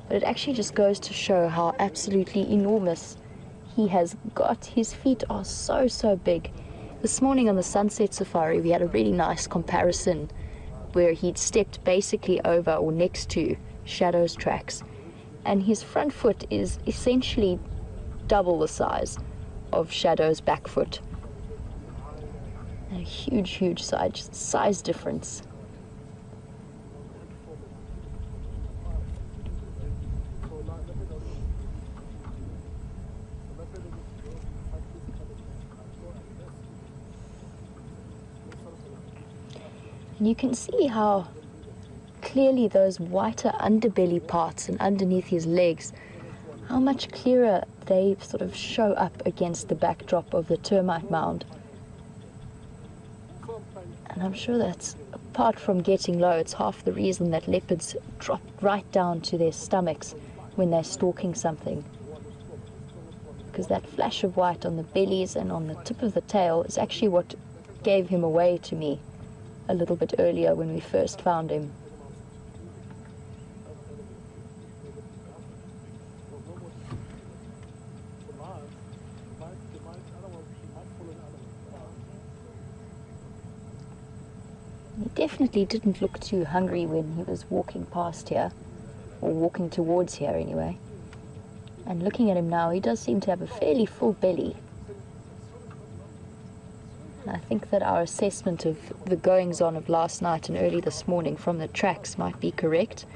But it actually just goes to show how absolutely enormous he has got. His feet are so, so big. This morning on the sunset safari, we had a really nice comparison where he'd stepped basically over or next to Shadow's tracks. And his front foot is essentially double the size of Shadow's back foot. And a huge, huge size difference. And you can see how clearly those whiter underbelly parts and underneath his legs, how much clearer they sort of show up against the backdrop of the termite mound. And I'm sure that's, apart from getting low, it's half the reason that leopards drop right down to their stomachs when they're stalking something. Because that flash of white on the bellies and on the tip of the tail is actually what gave him away to me a little bit earlier when we first found him. He definitely didn't look too hungry when he was walking past here, or walking towards here anyway. And looking at him now, he does seem to have a fairly full belly. And I think that our assessment of the goings-on of last night and early this morning from the tracks might be correct.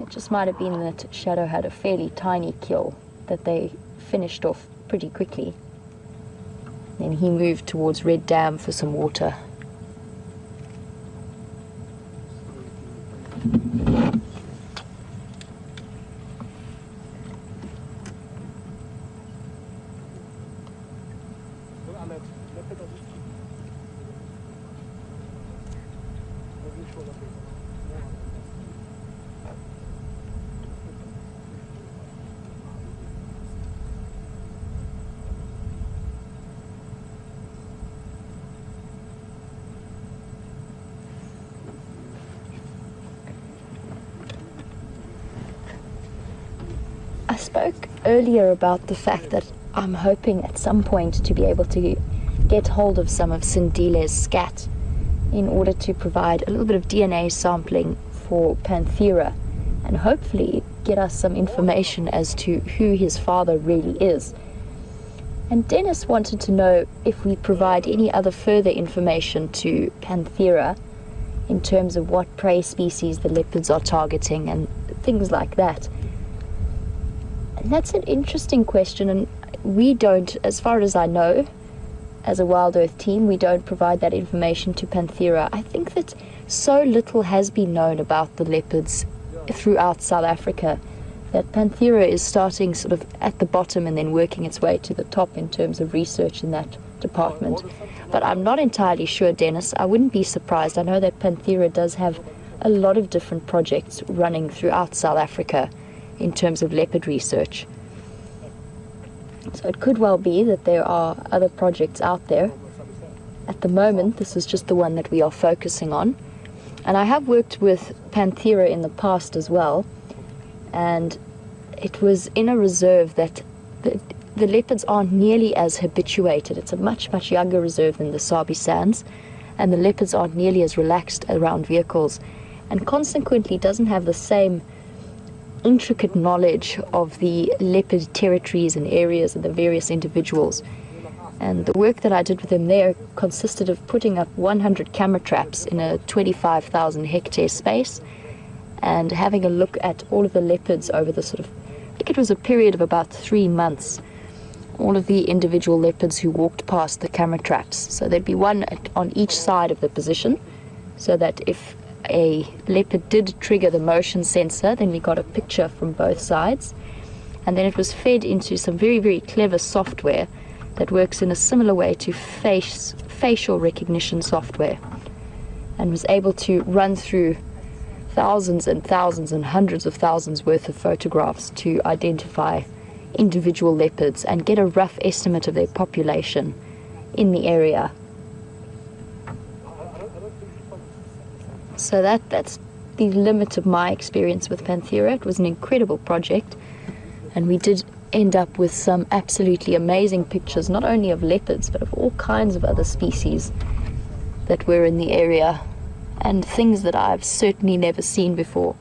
It just might have been that Shadow had a fairly tiny kill that they finished off pretty quickly. Then he moved towards Red Dam for some water. I spoke earlier about the fact that I'm hoping at some point to be able to get hold of some of Sindile's scat in order to provide a little bit of DNA sampling for Panthera and hopefully get us some information as to who his father really is. And Dennis wanted to know if we provide any other further information to Panthera in terms of what prey species the leopards are targeting and things like that. And that's an interesting question, and we don't, as far as I know, as a WildEarth team, we don't provide that information to Panthera. I think that so little has been known about the leopards throughout South Africa that Panthera is starting sort of at the bottom and then working its way to the top in terms of research in that department. But I'm not entirely sure, Dennis. I wouldn't be surprised. I know that Panthera does have a lot of different projects running throughout South Africa in terms of leopard research. So it could well be that there are other projects out there. At the moment, this is just the one that we are focusing on. And I have worked with Panthera in the past as well. And it was in a reserve that the leopards aren't nearly as habituated. It's a much, much younger reserve than the Sabi Sands. And the leopards aren't nearly as relaxed around vehicles. And consequently doesn't have the same intricate knowledge of the leopard territories and areas and the various individuals. And the work that I did with them there consisted of putting up 100 camera traps in a 25,000 hectare space and having a look at all of the leopards over the sort of, I think it was a period of about 3 months, all of the individual leopards who walked past the camera traps. So there'd be one on each side of the position, so that if a leopard did trigger the motion sensor, then we got a picture from both sides. And then it was fed into some very, very clever software that works in a similar way to facial recognition software, and was able to run through thousands and thousands and hundreds of thousands worth of photographs to identify individual leopards and get a rough estimate of their population in the area. So that's the limit of my experience with Panthera. It was an incredible project, and we did end up with some absolutely amazing pictures, not only of leopards but of all kinds of other species that were in the area, and things that I've certainly never seen before.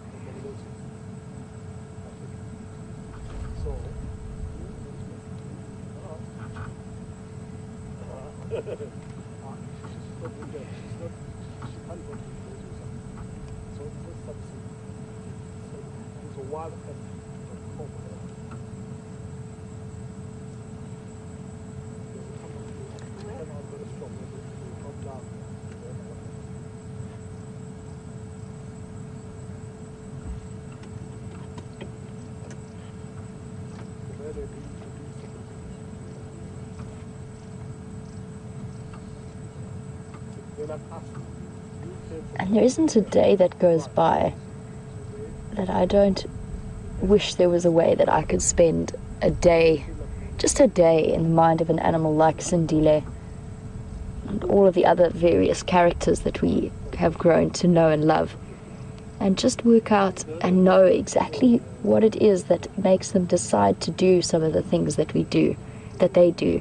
And there isn't a day that goes by that I don't wish there was a way that I could spend a day, just a day, in the mind of an animal like Sindile and all of the other various characters that we have grown to know and love, and just work out and know exactly what it is that makes them decide to do some of the things that we do, that they do.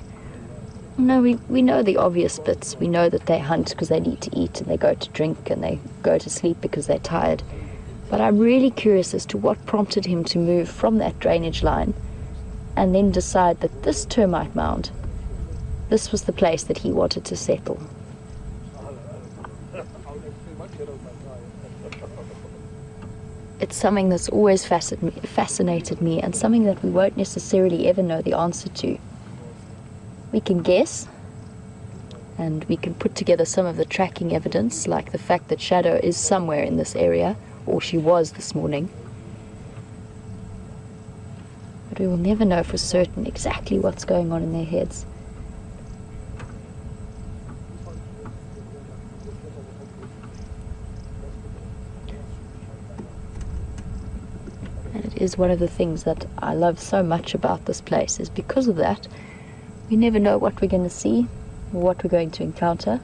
No, we know the obvious bits. We know that they hunt because they need to eat, and they go to drink, and they go to sleep because they're tired. But I'm really curious as to what prompted him to move from that drainage line and then decide that this termite mound, this was the place that he wanted to settle. It's something that's always fascinated me, and something that we won't necessarily ever know the answer to. We can guess, and we can put together some of the tracking evidence, like the fact that Shadow is somewhere in this area, or she was this morning. But we will never know for certain exactly what's going on in their heads. And it is one of the things that I love so much about this place, is because of that, we never know what we're going to see or what we're going to encounter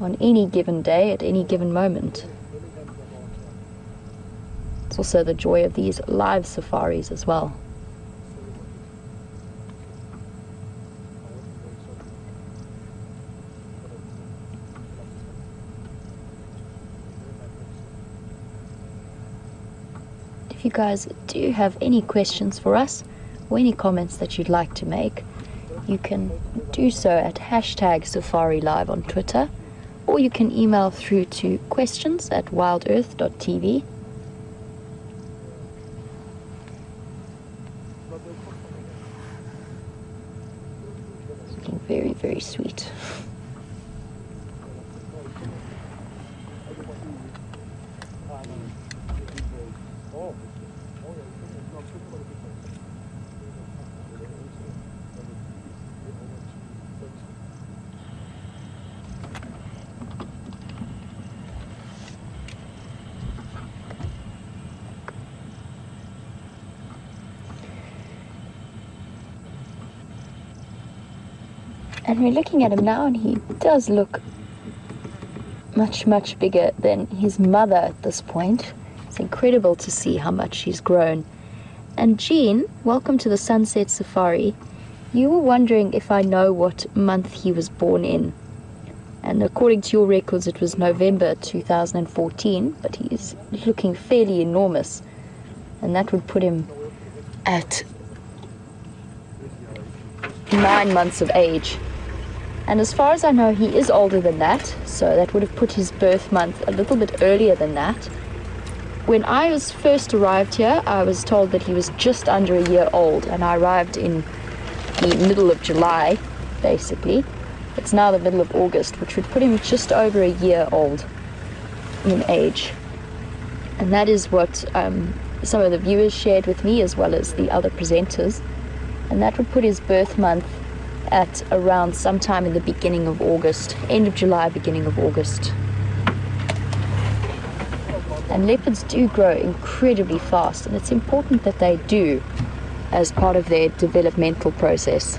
on any given day, at any given moment. It's also the joy of these live safaris as well. If you guys do have any questions for us, or any comments that you'd like to make, you can do so at #SafariLive on Twitter, or you can email through to questions@wildearth.tv. It's looking very, very sweet. And we're looking at him now, and he does look much, much bigger than his mother at this point. It's incredible to see how much he's grown. And Jean, welcome to the Sunset Safari. You were wondering if I know what month he was born in. And according to your records, it was November 2014, but he's looking fairly enormous. And that would put him at 9 months of age. And as far as I know, he is older than that, so that would have put his birth month a little bit earlier than that. When I first arrived here, I was told that he was just under a year old, and I arrived in the middle of July, basically. It's now the middle of August, which would put him just over a year old in age. And that is what some of the viewers shared with me, as well as the other presenters. And that would put his birth month at around sometime in the beginning of August, end of July, beginning of August. And leopards do grow incredibly fast, and it's important that they do as part of their developmental process.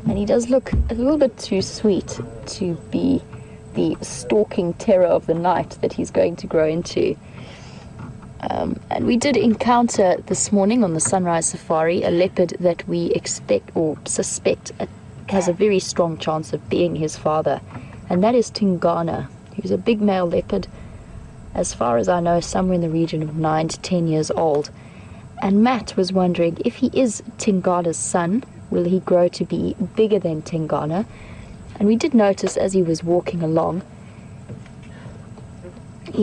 And he does look a little bit too sweet to be the stalking terror of the night that he's going to grow into. And we did encounter this morning on the Sunrise Safari a leopard that we expect or suspect has a very strong chance of being his father, and that is Tingana. He's a big male leopard, as far as I know, somewhere in the region of 9 to 10 years old. And Matt was wondering if he is Tingana's son, will he grow to be bigger than Tingana? And we did notice as he was walking along, he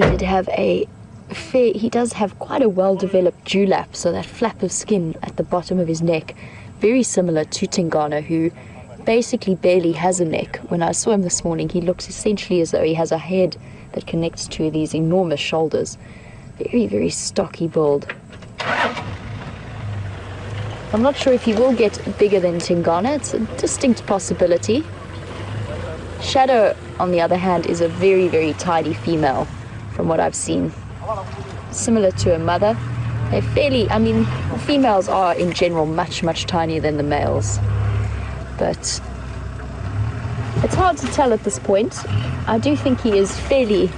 does have quite a well-developed dewlap, so that flap of skin at the bottom of his neck, very similar to Tingana, who basically barely has a neck. When I saw him this morning, he looks essentially as though he has a head that connects to these enormous shoulders. Very, very stocky build. I'm not sure if he will get bigger than Tingana. It's a distinct possibility. Shadow, on the other hand, is a very, very tidy female from what I've seen. Similar to her mother. They're fairly, I mean, females are in general much, much tinier than the males. But it's hard to tell at this point. I do think he is fairly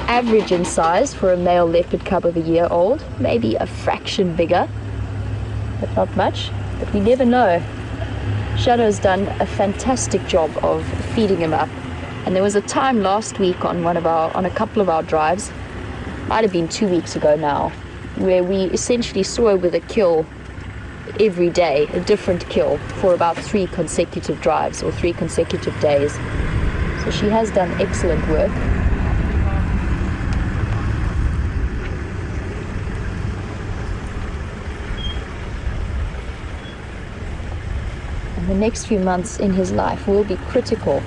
average in size for a male leopard cub of a year old. Maybe a fraction bigger, but not much. But we never know. Shadow's done a fantastic job of feeding him up. And there was a time last week on a couple of our drives, might have been 2 weeks ago now, where we essentially saw her with a kill every day, a different kill, for about 3 consecutive drives or 3 consecutive days. So she has done excellent work. And the next few months in his life will be critical.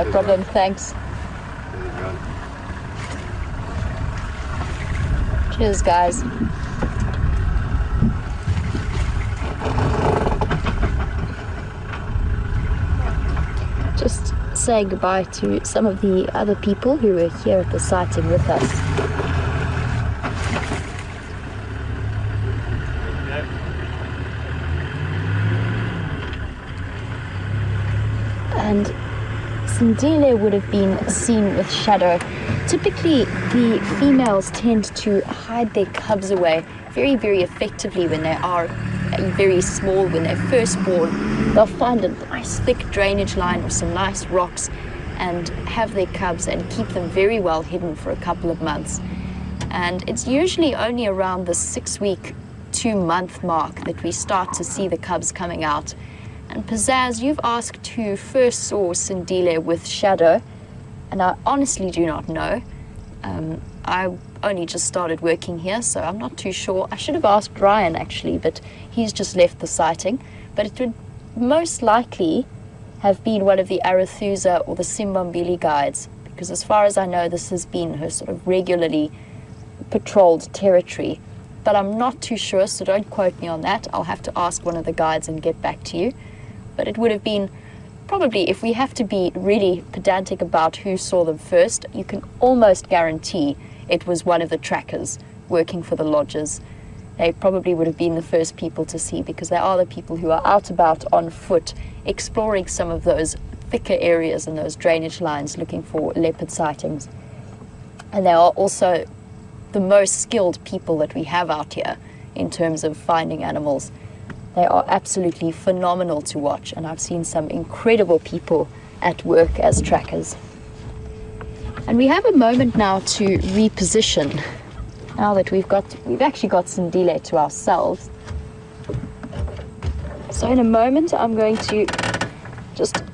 No problem, thanks. Cheers, guys. Just saying goodbye to some of the other people who were here at the sighting with us. And Sindile would have been seen with shadow. Typically, the females tend to hide their cubs away very, very effectively when they are very small. When they're first born, they'll find a nice thick drainage line or some nice rocks and have their cubs and keep them very well hidden for a couple of months. And it's usually only around the 6-week, 2-month mark that we start to see the cubs coming out. And Pizzazz, you've asked who first saw Sindile with shadow, and I honestly do not know. I only just started working here, so I'm not too sure. I should have asked Ryan actually, but he's just left the sighting. But it would most likely have been one of the Arethusa or the Simbambili guides, because as far as I know, this has been her sort of regularly patrolled territory. But I'm not too sure, so don't quote me on that. I'll have to ask one of the guides and get back to you. But it would have been probably, if we have to be really pedantic about who saw them first, you can almost guarantee it was one of the trackers working for the lodges. They probably would have been the first people to see, because they are the people who are out about on foot, exploring some of those thicker areas and those drainage lines looking for leopard sightings. And they are also the most skilled people that we have out here in terms of finding animals. They are absolutely phenomenal to watch, and I've seen some incredible people at work as trackers. And we have a moment now to reposition, now that we've actually got Sindile to ourselves. So in a moment I'm going to just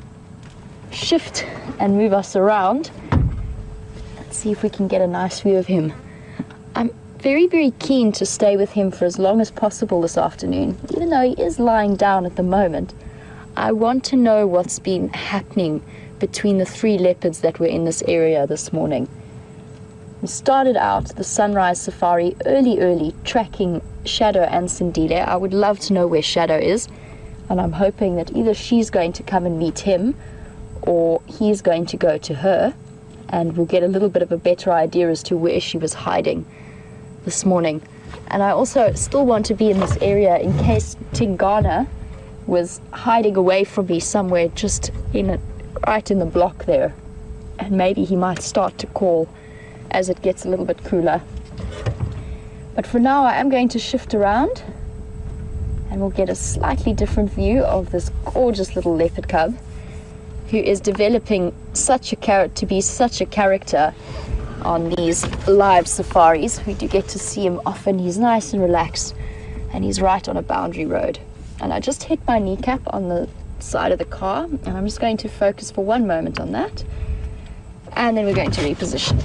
shift and move us around and see if we can get a nice view of him. I'm very, very keen to stay with him for as long as possible this afternoon. Even though he is lying down at the moment, I want to know what's been happening between the 3 leopards that were in this area this morning. We started out the sunrise safari early, tracking Shadow and Sindile. I would love to know where Shadow is, and I'm hoping that either she's going to come and meet him or he's going to go to her, and we'll get a little bit of a better idea as to where she was hiding this morning. And I also still want to be in this area in case Tingana was hiding away from me somewhere just right in the block there, and maybe he might start to call as it gets a little bit cooler. But for now I am going to shift around and we'll get a slightly different view of this gorgeous little leopard cub who is developing to be such a character on these live safaris. We do get to see him often. He's nice and relaxed, and he's right on a boundary road. And I just hit my kneecap on the side of the car, and I'm just going to focus for one moment on that, and then we're going to reposition.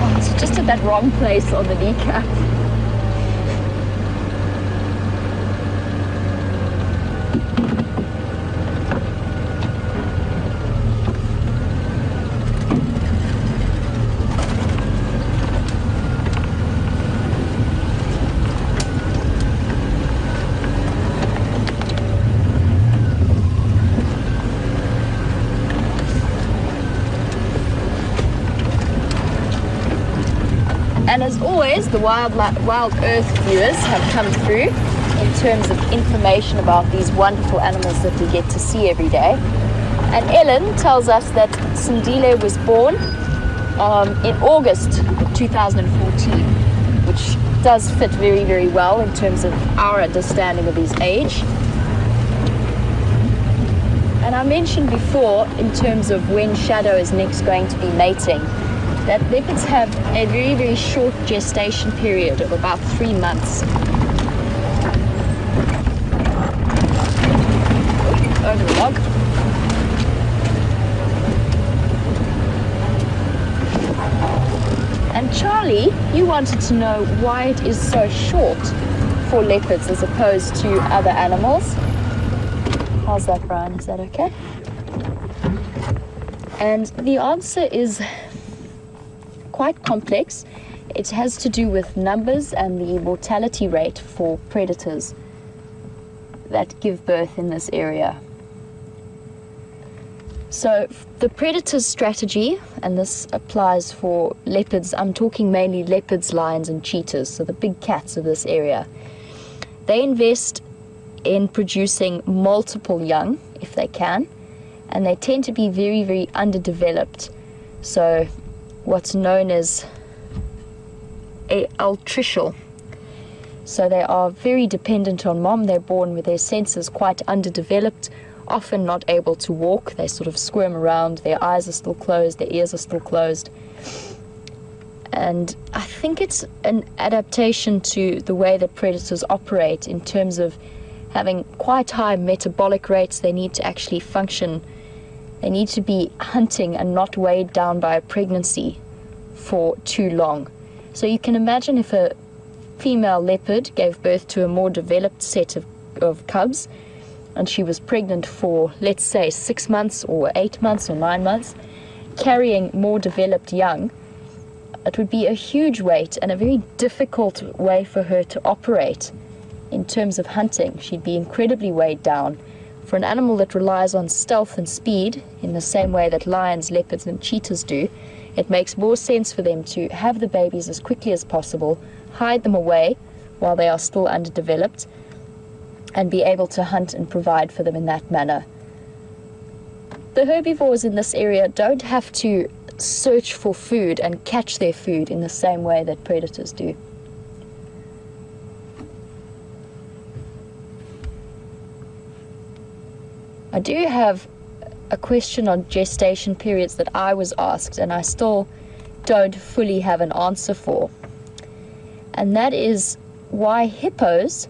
Oh, it's just at that wrong place on the kneecap. And as always, the WildEarth viewers have come through in terms of information about these wonderful animals that we get to see every day. And Ellen tells us that Sindile was born in August 2014, which does fit very, very well in terms of our understanding of his age. And I mentioned before, in terms of when Shadow is next going to be mating, that leopards have a very, very short gestation period of about 3 months. Over the log. And Charlie, you wanted to know why it is so short for leopards as opposed to other animals. How's that, Brian? Is that okay? And the answer is quite complex. It has to do with numbers and the mortality rate for predators that give birth in this area. So the predator's strategy, and this applies for leopards, I'm talking mainly leopards, lions and cheetahs, so the big cats of this area. They invest in producing multiple young, if they can, and they tend to be very, very underdeveloped. So what's known as altricial. So they are very dependent on mom. They're born with their senses quite underdeveloped, often not able to walk. They sort of squirm around, their eyes are still closed, their ears are still closed. And I think it's an adaptation to the way that predators operate in terms of having quite high metabolic rates. They need to actually function. They need to be hunting and not weighed down by a pregnancy for too long. So you can imagine if a female leopard gave birth to a more developed set of cubs, and she was pregnant for, let's say, 6 months or 8 months or 9 months, carrying more developed young, it would be a huge weight and a very difficult way for her to operate in terms of hunting. She'd be incredibly weighed down. For an animal that relies on stealth and speed in the same way that lions, leopards and cheetahs do, it makes more sense for them to have the babies as quickly as possible, hide them away while they are still underdeveloped, and be able to hunt and provide for them in that manner. The herbivores in this area don't have to search for food and catch their food in the same way that predators do. I do have a question on gestation periods that I was asked, and I still don't fully have an answer for. And that is why hippos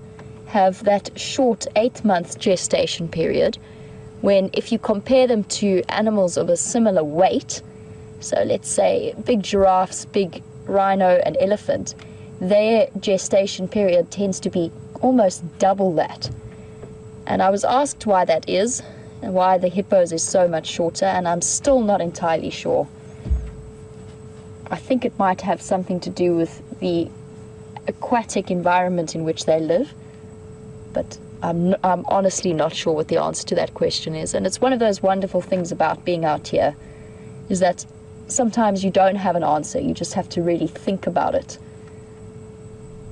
have that short 8-month gestation period, when if you compare them to animals of a similar weight, so let's say big giraffes, big rhino and elephant, their gestation period tends to be almost double that. And I was asked why that is, and why the hippos is so much shorter, and I'm still not entirely sure. I think it might have something to do with the aquatic environment in which they live, but I'm honestly not sure what the answer to that question is. And it's one of those wonderful things about being out here, is that sometimes you don't have an answer, you just have to really think about it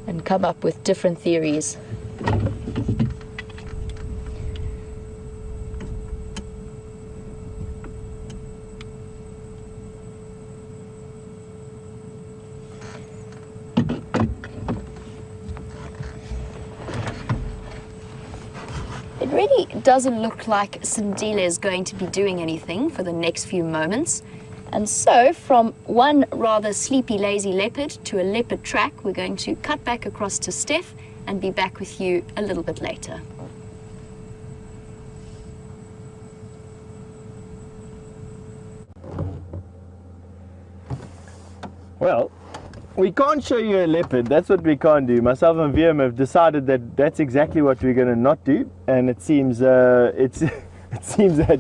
and come up with different theories. It really doesn't look like Sindile is going to be doing anything for the next few moments. And so from one rather sleepy, lazy leopard to a leopard track, we're going to cut back across to Steph and be back with you a little bit later. Well, we can't show you a leopard. That's what we can't do. Myself and Viam have decided that that's exactly what we're going to not do, and it seems it seems that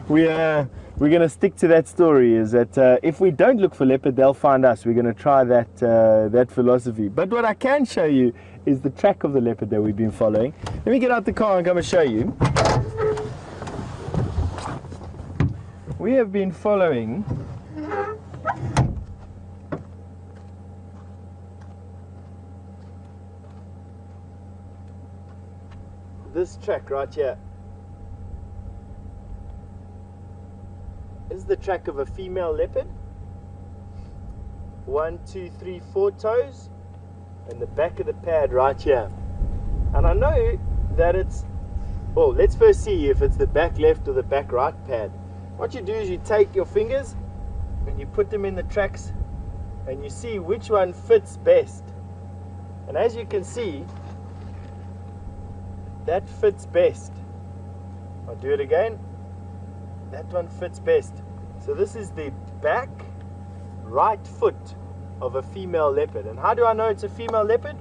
we're going to stick to that story. Is that if we don't look for leopard, they'll find us. We're going to try that that philosophy. But what I can show you is the track of the leopard that we've been following. Let me get out the car and come and show you. We have been following this track right here. This is the track of a female leopard. 1, 2, 3, 4 toes, and the back of the pad right here. And I know that it's, well, let's first see if it's the back left or the back right pad. What you do is you take your fingers and you put them in the tracks and you see which one fits best. And as you can see, that fits best. I'll do it again. That one fits best. So this is the back right foot of a female leopard. And how do I know it's a female leopard?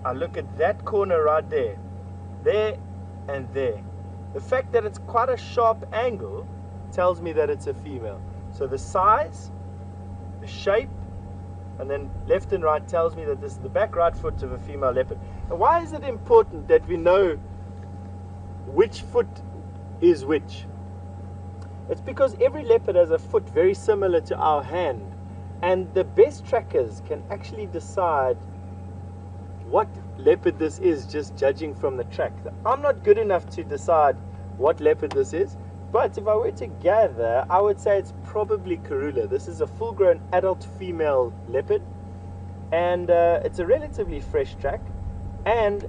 I look at that corner right there. There and there. The fact that it's quite a sharp angle tells me that it's a female. So the size, the shape, and then left and right tells me that this is the back right foot of a female leopard. And why is it important that we know which foot is which? It's because every leopard has a foot very similar to our hand, and the best trackers can actually decide what leopard this is just judging from the track. I'm not good enough to decide what leopard this is, but if I were to gather, I would say it's probably Karula. This is a full-grown adult female leopard, and it's a relatively fresh track, and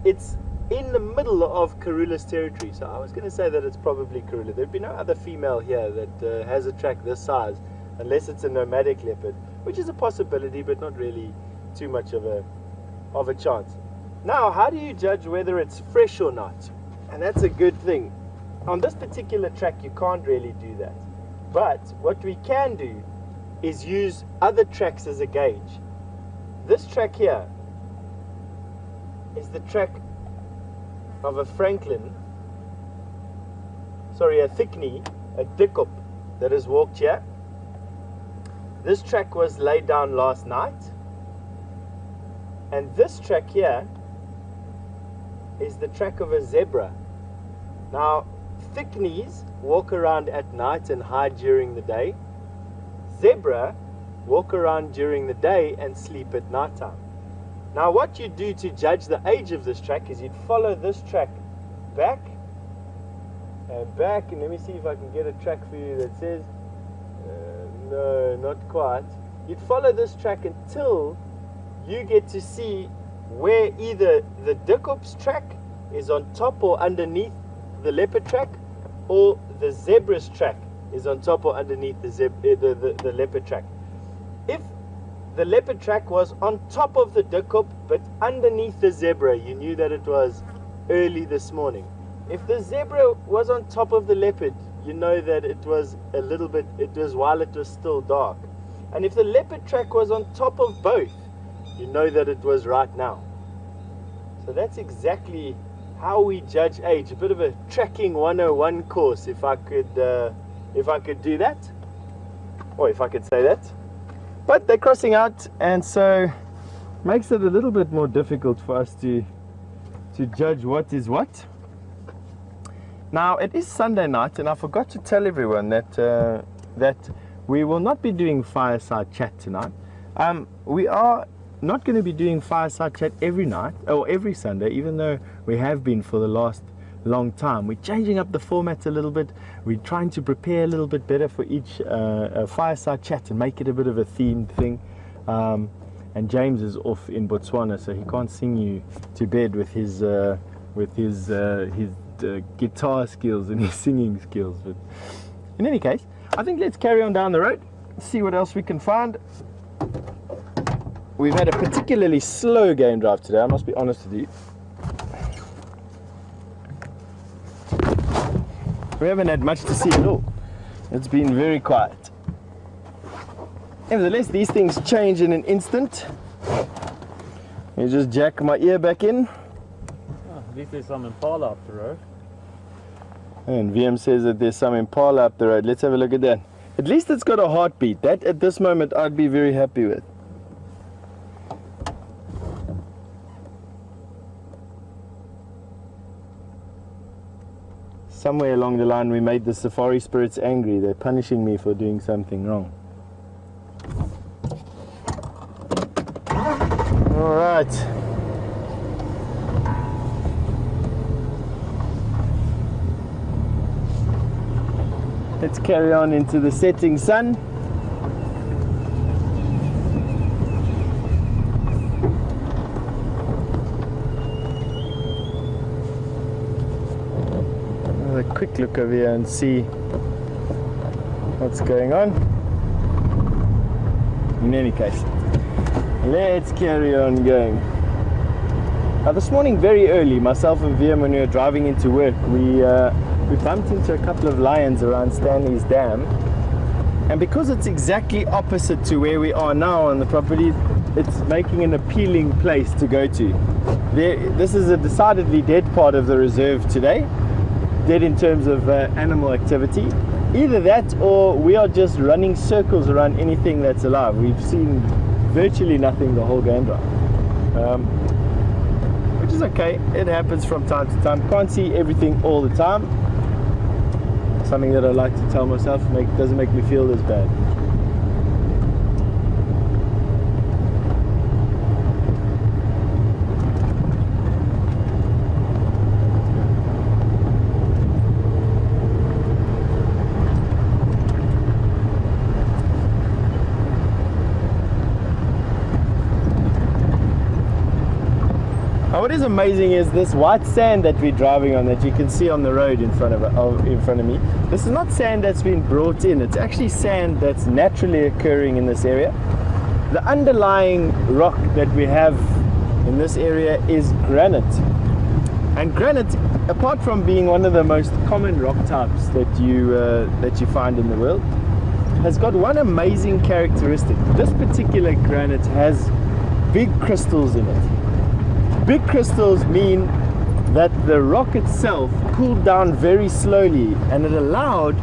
it's in the middle of Karula's territory. So I was going to say that it's probably Karula. There'd be no other female here that has a track this size, unless it's a nomadic leopard, which is a possibility, but not really too much of a chance. Now, how do you judge whether it's fresh or not? And that's a good thing. On this particular track, you can't really do that. But what we can do is use other tracks as a gauge. This track here is the track of a Franklin, sorry, a Thickney, a Dickup that has walked here. This track was laid down last night. And this track here is the track of a zebra. Now, Thickneys walk around at night and hide during the day. Zebra walk around during the day and sleep at night time. Now, what you do to judge the age of this track is you'd follow this track back and back, and let me see if I can get a track for you that says, no, not quite. You'd follow this track until you get to see where either the Dickup's track is on top or underneath the leopard track, or the zebra's track is on top or underneath the leopard track. If the leopard track was on top of the Dickup but underneath the zebra, you knew that it was early this morning. If the zebra was on top of the leopard, you know that it was while it was still dark. And if the leopard track was on top of both, you know that it was right now. So that's exactly how we judge age. A bit of a tracking 101 course, if I could do that, or if I could say that. But they're crossing out, and so makes it a little bit more difficult for us to judge what is what. Now, it is Sunday night, and I forgot to tell everyone that we will not be doing fireside chat tonight. We are not going to be doing fireside chat every night or every Sunday, even though we have been for the last long time. We're changing up the format a little bit. We're trying to prepare a little bit better for each fireside chat and make it a bit of a themed thing. And James is off in Botswana, so he can't sing you to bed with his guitar skills and his singing skills. But in any case, I think let's carry on down the road, see what else we can find. We've had a particularly slow game drive today, I must be honest with you. We haven't had much to see at all. It's been very quiet. Nevertheless, these things change in an instant. You just jack my ear back in. Oh, at least there's some impala up the road. And VM says that there's some impala up the road. Let's have a look at that. At least it's got a heartbeat. That at this moment I'd be very happy with. Somewhere along the line we made the safari spirits angry. They're punishing me for doing something wrong. Alright. Let's carry on into the setting sun. A quick look over here and see what's going on. In any case, let's carry on going. Now this morning very early, myself and VM, when we were driving into work, we bumped into a couple of lions around Stanley's Dam, and because it's exactly opposite to where we are now on the property, it's making an appealing place to go to. This is a decidedly dead part of the reserve today. dead in terms of animal activity. Either that, or we are just running circles around anything that's alive. We've seen virtually nothing the whole game drive, which is okay. It happens from time to time. Can't see everything all the time. Something that I like to tell myself doesn't make me feel as bad. What is amazing is this white sand that we're driving on, that you can see on the road in front of me. This is not sand that's been brought in. It's actually sand that's naturally occurring in this area. The underlying rock that we have in this area is granite. And granite, apart from being one of the most common rock types that you find in the world, has got one amazing characteristic. This particular granite has big crystals in it. Big crystals mean that the rock itself cooled down very slowly, and it allowed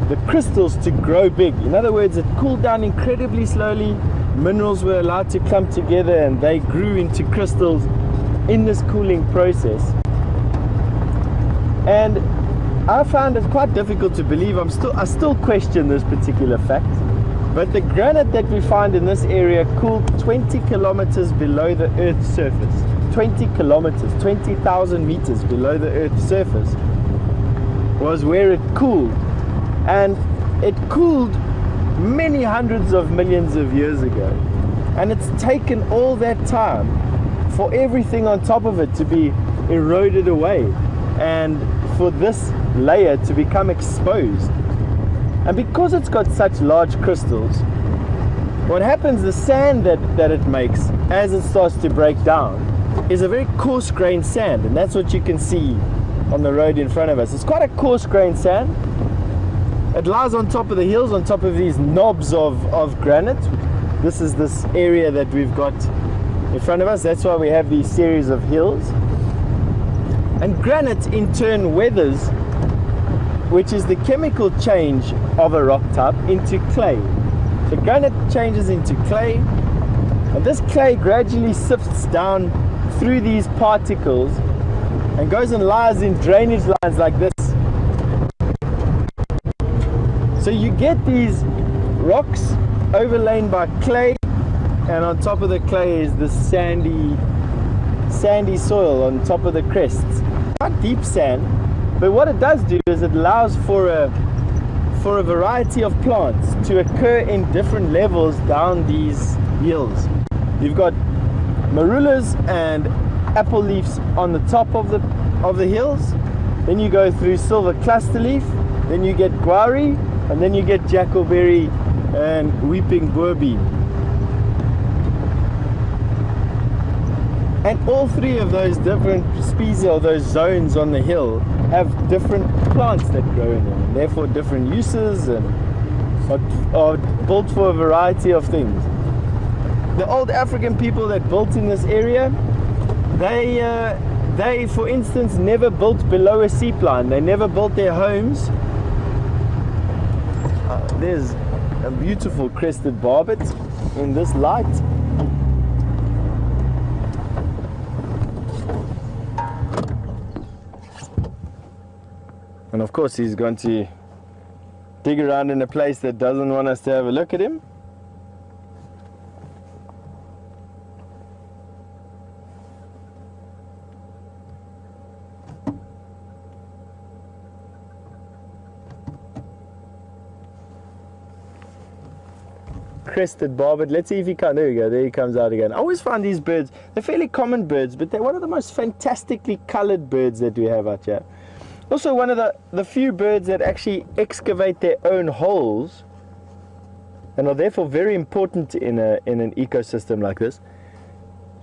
the crystals to grow big. In other words, it cooled down incredibly slowly. Minerals were allowed to clump together and they grew into crystals in this cooling process. And I found it quite difficult to believe. I still question this particular fact. But the granite that we find in this area cooled 20 kilometers below the Earth's surface. 20 kilometers, 20,000 meters below the Earth's surface was where it cooled. And it cooled many hundreds of millions of years ago. And it's taken all that time for everything on top of it to be eroded away and for this layer to become exposed. And because it's got such large crystals, what happens, the sand that it makes as it starts to break down is a very coarse grained sand, and that's what you can see on the road in front of us. It's quite a coarse grained sand. It lies on top of the hills, on top of these knobs of granite. This is this area that we've got in front of us. That's why we have these series of hills. And granite in turn weathers, which is the chemical change of a rock type, into clay. So granite changes into clay, and this clay gradually sifts down through these particles and goes and lies in drainage lines like this. So you get these rocks overlain by clay, and on top of the clay is this sandy soil on top of the crests. Not deep sand, but what it does do is it allows for a variety of plants to occur in different levels down these hills. You've got marulas and apple leaves on the top of the hills. Then you go through silver cluster leaf. Then you get guari, and then you get jackalberry and weeping boerbean. And all three of those different species, or those zones on the hill, have different plants that grow in them, and therefore different uses, and are built for a variety of things. The old African people that built in this area, they for instance never built below a seep line. They never built their homes. There's a beautiful crested barbet in this light. And of course he's going to dig around in a place that doesn't want us to have a look at him. Crested barbet. Let's see if he can. There we go. There he comes out again. I always find these birds, they're fairly common birds, but they're one of the most fantastically colored birds that we have out here. Also one of the few birds that actually excavate their own holes and are therefore very important in an ecosystem like this.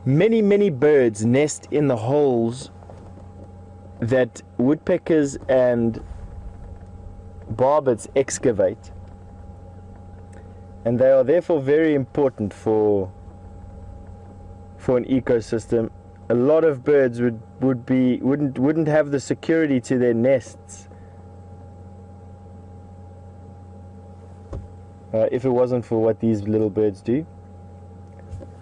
Many birds nest in the holes that woodpeckers and barbets excavate. And they are therefore very important for an ecosystem. a lot of birds wouldn't have the security to their nests if it wasn't for what these little birds do.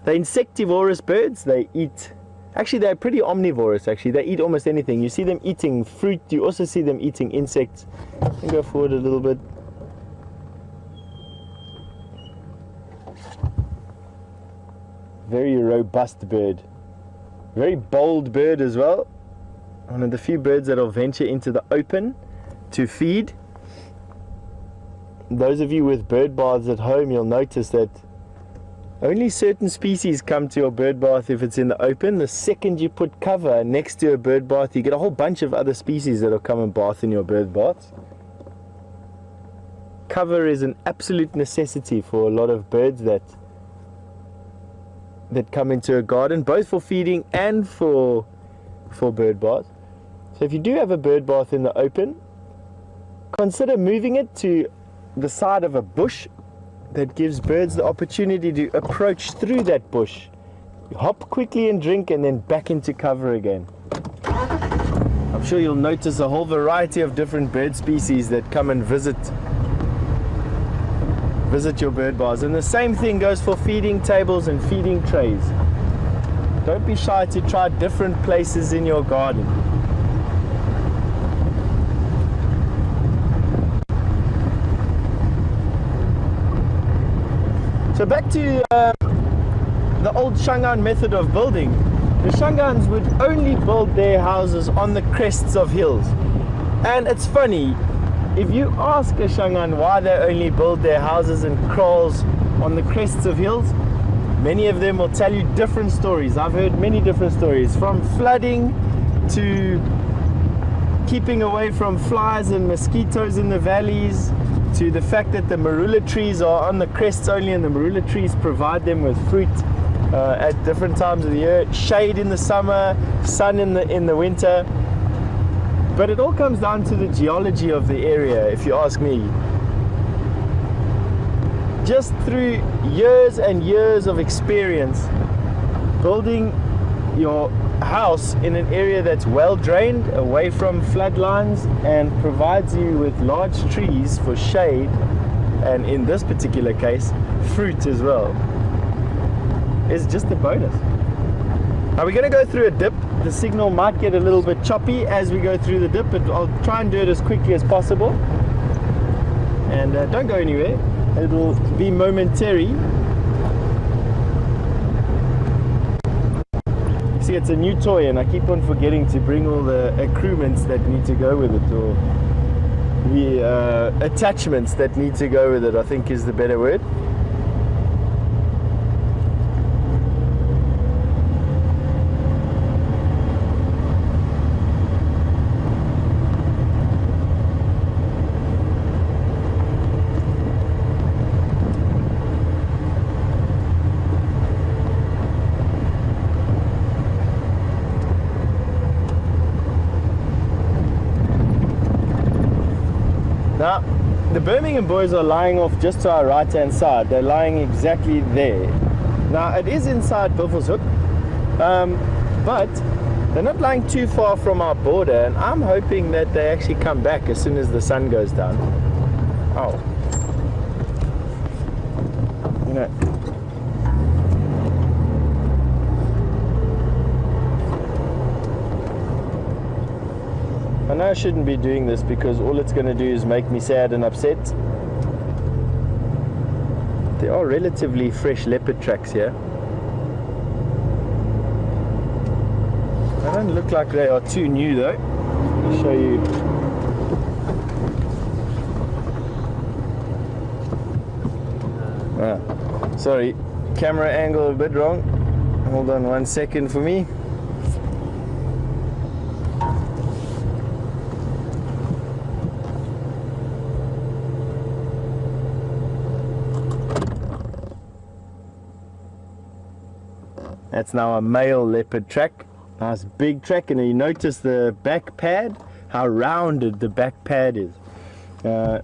They're insectivorous birds. They eat, actually they're pretty omnivorous actually. They eat almost anything. You see them eating fruit, you also see them eating insects. I'll go forward a little bit. Very robust bird. Very bold bird as well. One of the few birds that will venture into the open to feed. Those of you with bird baths at home, you'll notice that only certain species come to your bird bath if it's in the open. The second you put cover next to a bird bath, you get a whole bunch of other species that will come and bath in your bird baths. Cover is an absolute necessity for a lot of birds that come into a garden, both for feeding and for bird baths. So if you do have a bird bath in the open, consider moving it to the side of a bush that gives birds the opportunity to approach through that bush. You hop quickly and drink and then back into cover again. I'm sure you'll notice a whole variety of different bird species that come and visit your bird baths. And the same thing goes for feeding tables and feeding trays. Don't be shy to try different places in your garden. So back to the old Shangaan method of building. The Shangaans would only build their houses on the crests of hills. And it's funny, if you ask a Shangaan why they only build their houses and kraals on the crests of hills, many of them will tell you different stories. I've heard many different stories, from flooding to keeping away from flies and mosquitoes in the valleys, to the fact that the marula trees are on the crests only, and the marula trees provide them with fruit at different times of the year, shade in the summer, sun in the winter. But it all comes down to the geology of the area, if you ask me. Just through years and years of experience building your house in an area that's well drained, away from flood lines, and provides you with large trees for shade, and in this particular case fruit as well, is just a bonus. Now we're going to go through a dip. The signal might get a little bit choppy as we go through the dip, but I'll try and do it as quickly as possible. And don't go anywhere, it'll be momentary. See, it's a new toy and I keep on forgetting to bring all the accoutrements that need to go with it, or the attachments that need to go with it, I think is the better word. Now, the Birmingham boys are lying off just to our right hand side. They're lying exactly there. Now, it is inside Buffelshoek, but they're not lying too far from our border, and I'm hoping that they actually come back as soon as the sun goes down. Oh. You know. I know I shouldn't be doing this because all it's going to do is make me sad and upset. There are relatively fresh leopard tracks here. They don't look like they are too new though. I'll show you. Sorry, camera angle a bit wrong. Hold on 1 second for me. That's now a male leopard track. Nice big track, and you notice the back pad, how rounded the back pad is. Let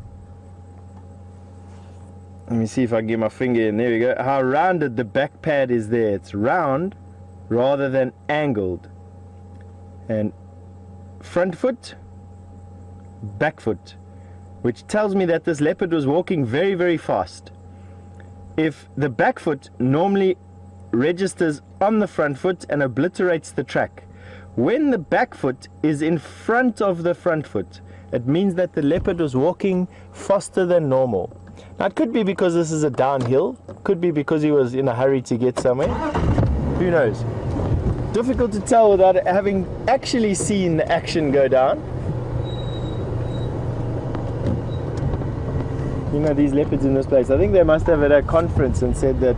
me see if I can get my finger in. There we go. How rounded the back pad is there. It's round, rather than angled. And front foot, back foot, which tells me that this leopard was walking very, very fast. If the back foot normally registers on the front foot and obliterates the track, when the back foot is in front of the front foot, it means that the leopard was walking faster than normal. Now it could be because this is a downhill, could be because he was in a hurry to get somewhere, who knows. Difficult to tell without having actually seen the action go down. You know, these leopards in this place, I think they must have at a conference and said that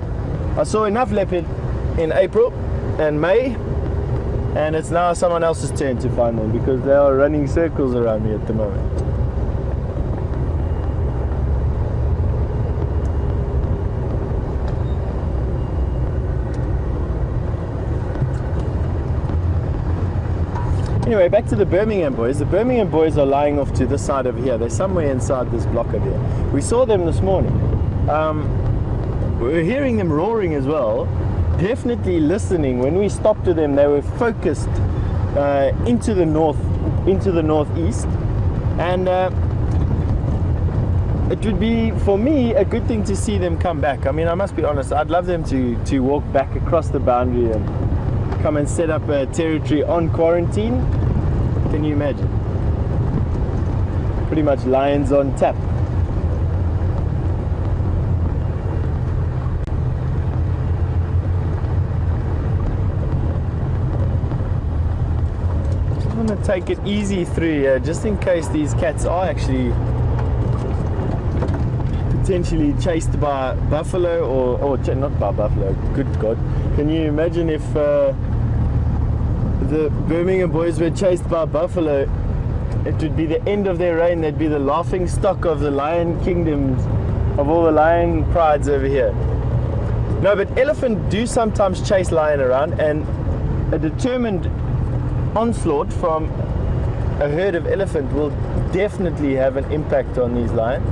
I saw enough leopard in April and May, and it's now someone else's turn to find them because they are running circles around me at the moment. Anyway, back to the Birmingham boys. The Birmingham boys are lying off to this side over here. They're somewhere inside this block over here. We saw them this morning. We were hearing them roaring as well. Definitely listening. When we stopped to them, they were focused into the northeast, and it would be for me a good thing to see them come back. I mean, I must be honest, I'd love them to walk back across the boundary and come and set up a territory on quarantine. Can you imagine? Pretty much lions on tap. I'm going to take it easy through here just in case these cats are actually potentially chased by buffalo or not by buffalo. Good God, can you imagine if the Birmingham boys were chased by buffalo? It would be the end of their reign. They'd be the laughing stock of the lion kingdoms, of all the lion prides over here. No, but elephant do sometimes chase lion around, and a determined onslaught from a herd of elephant will definitely have an impact on these lions.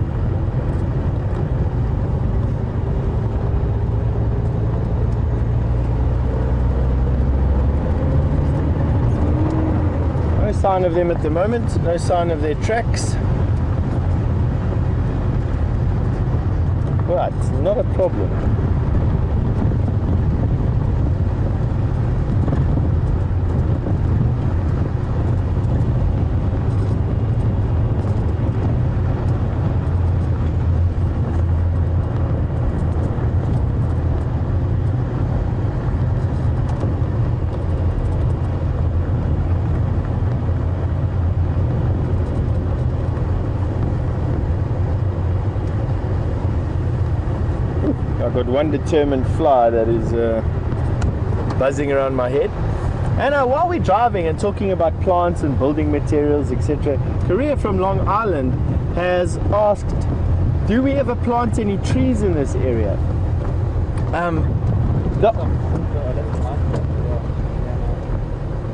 No sign of them at the moment, no sign of their tracks. Right, not a problem. I've got one determined fly that is buzzing around my head. And while we're driving and talking about plants and building materials, etc., Korea from Long Island has asked, do we ever plant any trees in this area?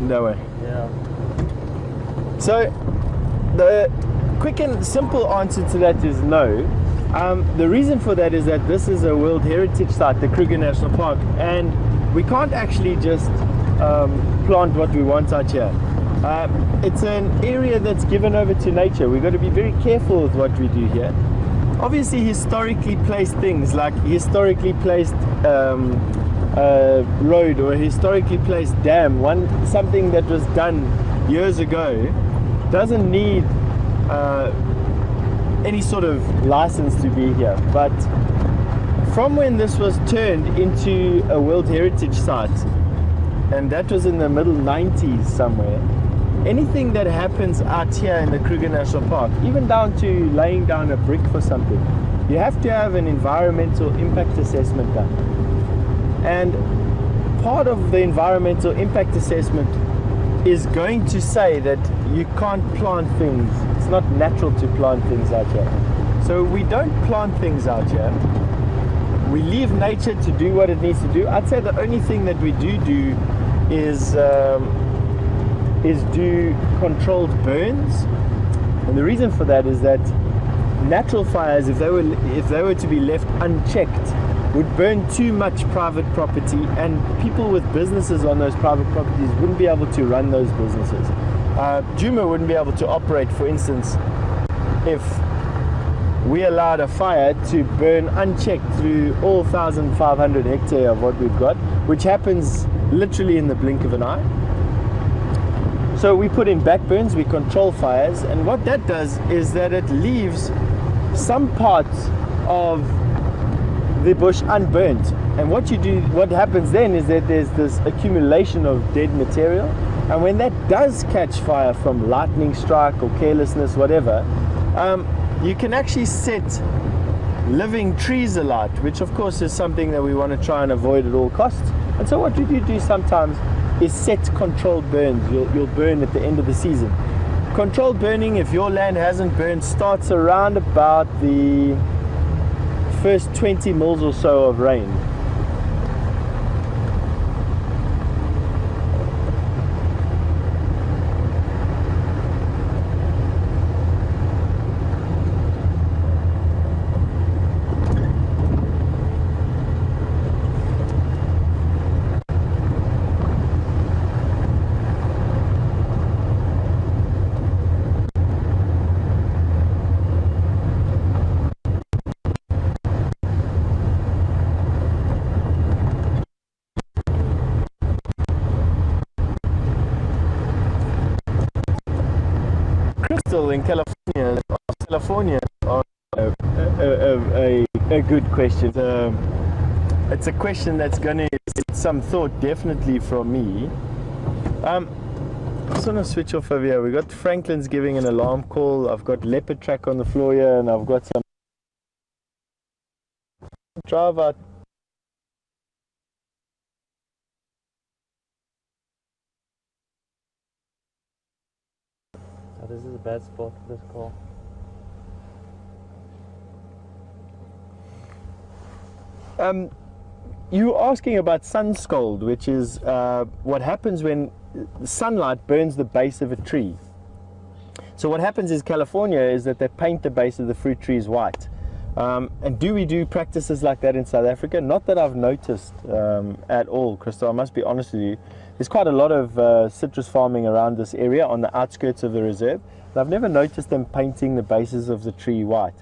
No way. Yeah. So the quick and simple answer to that is no. The reason for that is that this is a World Heritage Site, the Kruger National Park, and we can't actually just plant what we want out here. It's an area that's given over to nature. We've got to be very careful with what we do here. Obviously, historically placed things like historically placed road or a historically placed dam, something that was done years ago, doesn't need any sort of license to be here. But from when this was turned into a World Heritage Site, and that was in the middle 90s somewhere, anything that happens out here in the Kruger National Park, even down to laying down a brick for something, you have to have an environmental impact assessment done. And part of the environmental impact assessment is going to say that you can't plant things. It's not natural to plant things out here. So we don't plant things out here. We leave nature to do what it needs to do. I'd say the only thing that we do is do controlled burns. And the reason for that is that natural fires, if they were to be left unchecked, would burn too much private property, and people with businesses on those private properties wouldn't be able to run those businesses. Djuma wouldn't be able to operate, for instance, if we allowed a fire to burn unchecked through all 1,500 hectares of what we've got, which happens literally in the blink of an eye. So we put in backburns, we control fires, and what that does is that it leaves some parts of the bush unburnt. And what happens then is that there's this accumulation of dead material, and when that does catch fire from lightning strike or carelessness, whatever, you can actually set living trees alight, which of course is something that we want to try and avoid at all costs. And so what we do sometimes is set controlled burns. You'll burn at the end of the season. Controlled burning, if your land hasn't burned, starts around about the first 20 mils or so of rain. In California are a good question. It's a question that's going to get some thought definitely from me. I just want to switch off over here. We got Franklin's giving an alarm call. I've got leopard track on the floor here, and I've got some drive out. Oh, this is a bad spot for this call. You were asking about sun scald, which is what happens when sunlight burns the base of a tree. So what happens in California is that they paint the base of the fruit trees white. And do we do practices like that in South Africa? Not that I've noticed at all, Crystal. I must be honest with you. There's quite a lot of citrus farming around this area on the outskirts of the reserve. And I've never noticed them painting the bases of the tree white.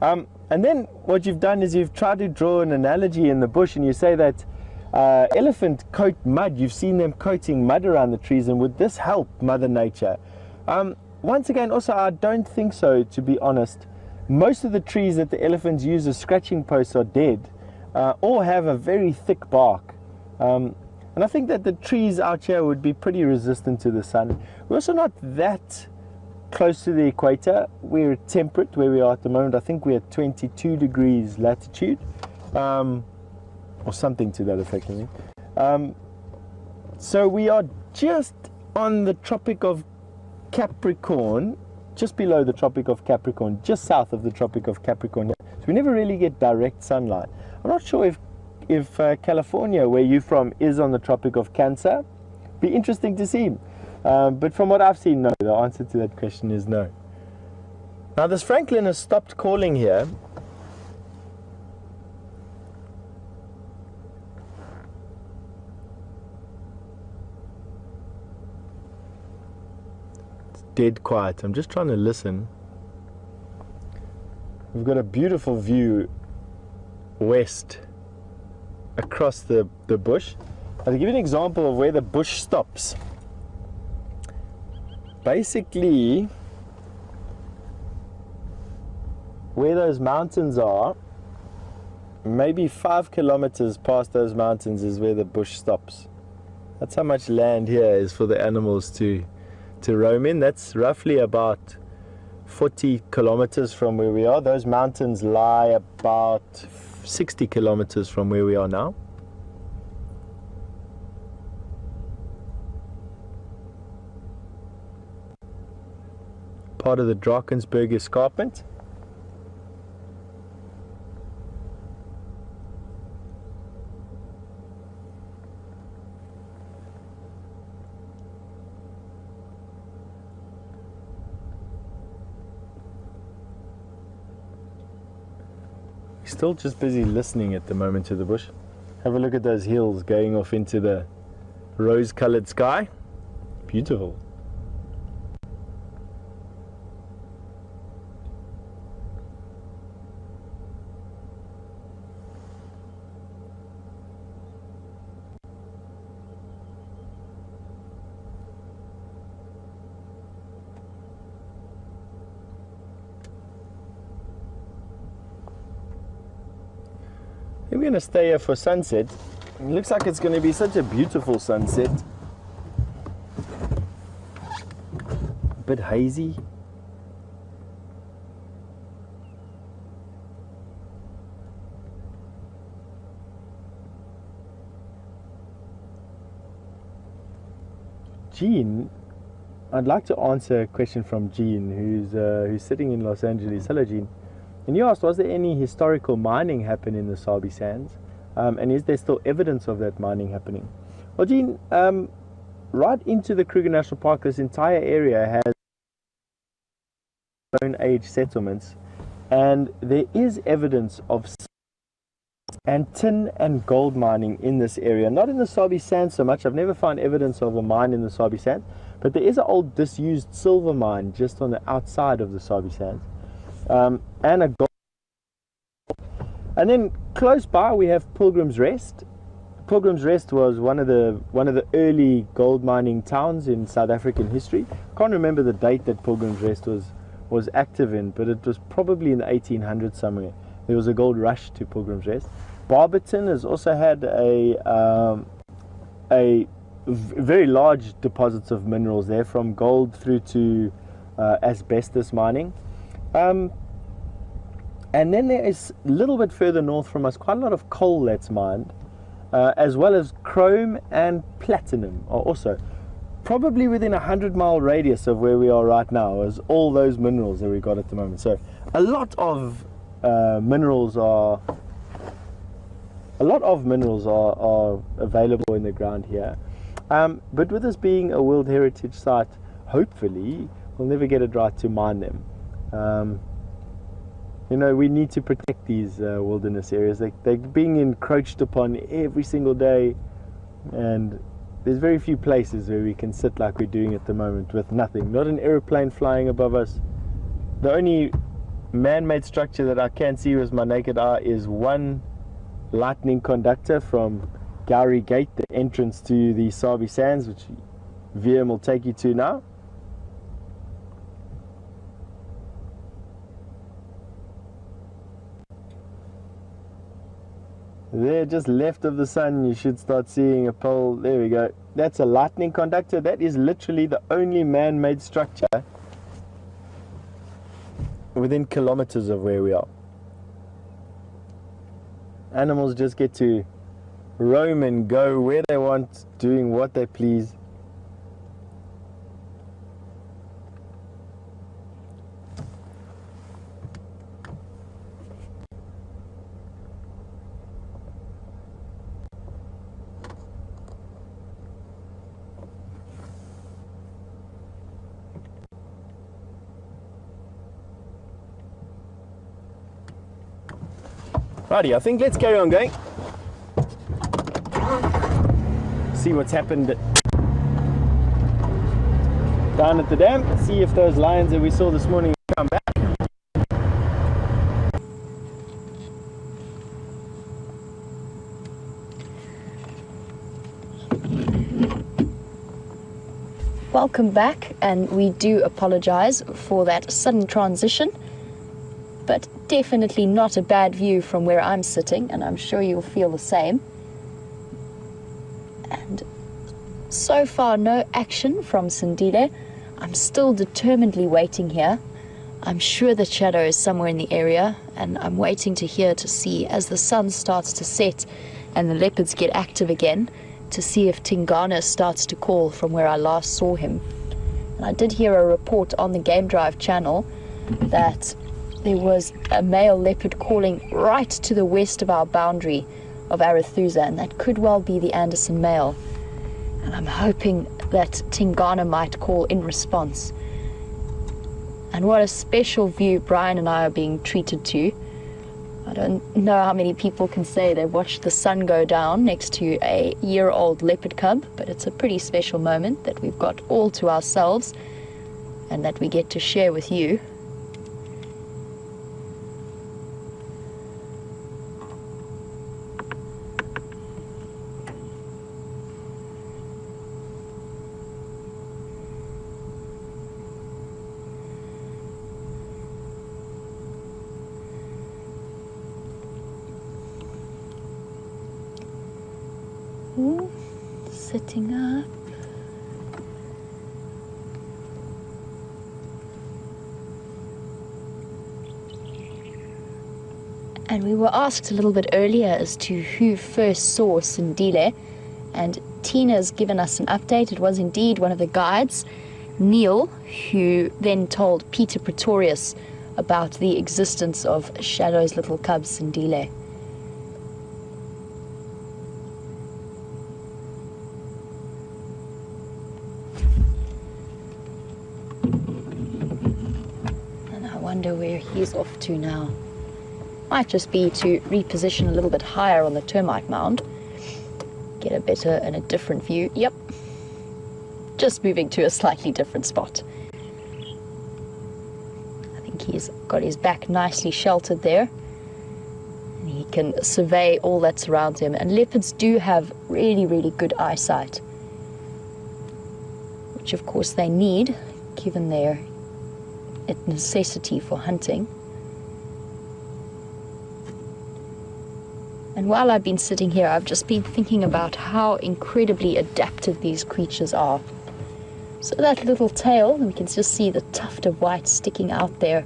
And then what you've done is you've tried to draw an analogy in the bush, and you say that elephant coat mud. You've seen them coating mud around the trees, and would this help Mother Nature? Once again, also, I don't think so, to be honest. Most of the trees that the elephants use as scratching posts are dead or have a very thick bark. And I think that the trees out here would be pretty resistant to the sun. We're also not that close to the equator. We're temperate where we are at the moment. I think we're at 22 degrees latitude, or something to that effect, I think. So we are just on the Tropic of Capricorn, just below the Tropic of Capricorn, just south of the Tropic of Capricorn. So we never really get direct sunlight. I'm not sure if California, where you're from, is on the Tropic of Cancer. Be interesting to see. But from what I've seen, no. The answer to that question is no. Now this Franklin has stopped calling here. It's dead quiet. I'm just trying to listen. We've got a beautiful view west across the bush. I'll give you an example of where the bush stops. Basically, where those mountains are, maybe 5 kilometers past those mountains is where the bush stops. That's how much land here is for the animals to roam in. That's roughly about 40 kilometers from where we are. Those mountains lie about 60 kilometers from where we are now. Part of the Drakensberg escarpment. still just busy listening at the moment to the bush. Have a look at those hills going off into the rose-colored sky. Beautiful. We're going to stay here for sunset. It looks like it's going to be such a beautiful sunset. A bit hazy. Jean, I'd like to answer a question from Jean, who's sitting in Los Angeles. Hello, Jean. And you asked, was there any historical mining happen in the Sabi Sands? And is there still evidence of that mining happening? Well, Jean, right into the Kruger National Park, this entire area has Stone Age settlements, and there is evidence of and tin and gold mining in this area. Not in the Sabi Sands so much. I've never found evidence of a mine in the Sabi Sands, but there is an old disused silver mine just on the outside of the Sabi Sands. And a gold. And then close by we have Pilgrim's Rest. Pilgrim's Rest was one of the early gold mining towns in South African history. I can't remember the date that Pilgrim's Rest was active in, but it was probably in the 1800s somewhere. There was a gold rush to Pilgrim's Rest. Barberton has also had a very large deposits of minerals there, from gold through to asbestos mining. And then there is a little bit further north from us quite a lot of coal that's mined, as well as chrome and platinum are also probably within a 100-mile radius of where we are right now, as all those minerals that we got at the moment. So a lot of minerals are available in the ground here. But with this being a World Heritage Site, hopefully we'll never get it right to mine them. You know, we need to protect these wilderness areas. They're being encroached upon every single day, and there's very few places where we can sit like we're doing at the moment with nothing. Not an aeroplane flying above us. The only man-made structure that I can see with my naked eye is one lightning conductor from Gowrie Gate, the entrance to the Sabi Sands, which VM will take you to now. There, just left of the sun, you should start seeing a pole. There we go. That's a lightning conductor. That is literally the only man-made structure within kilometers of where we are. Animals just get to roam and go where they want, doing what they please. Righty, I think let's carry on going. See what's happened down at the dam. See if those lions that we saw this morning come back. Welcome back, and we do apologize for that sudden transition, but definitely not a bad view from where I'm sitting, and I'm sure you'll feel the same. And so far, no action from Sindile. I'm still determinedly waiting here. I'm sure the shadow is somewhere in the area, and I'm waiting to see as the sun starts to set and the leopards get active again, to see if Tingana starts to call from where I last saw him. And I did hear a report on the Game Drive channel that there was a male leopard calling right to the west of our boundary of Arathusa, and that could well be the Anderson male. And I'm hoping that Tingana might call in response. And what a special view Brian and I are being treated to. I don't know how many people can say they watched the sun go down next to a year-old leopard cub, but it's a pretty special moment that we've got all to ourselves and that we get to share with you. Ooh, sitting up. And we were asked a little bit earlier as to who first saw Sindile, and Tina's given us an update. It was indeed one of the guides, Neil, who then told Peter Pretorius about the existence of Shadow's little cub, Sindile. I wonder where he's off to now. Might just be to reposition a little bit higher on the termite mound. Get a better and a different view. Yep. Just moving to a slightly different spot. I think he's got his back nicely sheltered there. And he can survey all that surrounds him. And leopards do have really, really good eyesight, which of course they need, given their necessity for hunting. And while I've been sitting here, I've just been thinking about how incredibly adaptive these creatures are. So that little tail, we can just see the tuft of white sticking out there.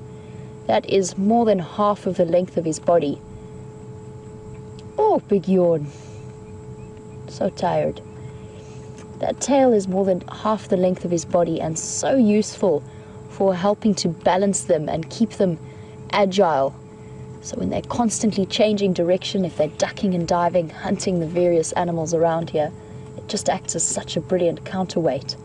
That is more than half of the length of his body. Oh, big yawn. So tired. That tail is more than half the length of his body and so useful for helping to balance them and keep them agile. So when they're constantly changing direction, if they're ducking and diving, hunting the various animals around here, it just acts as such a brilliant counterweight.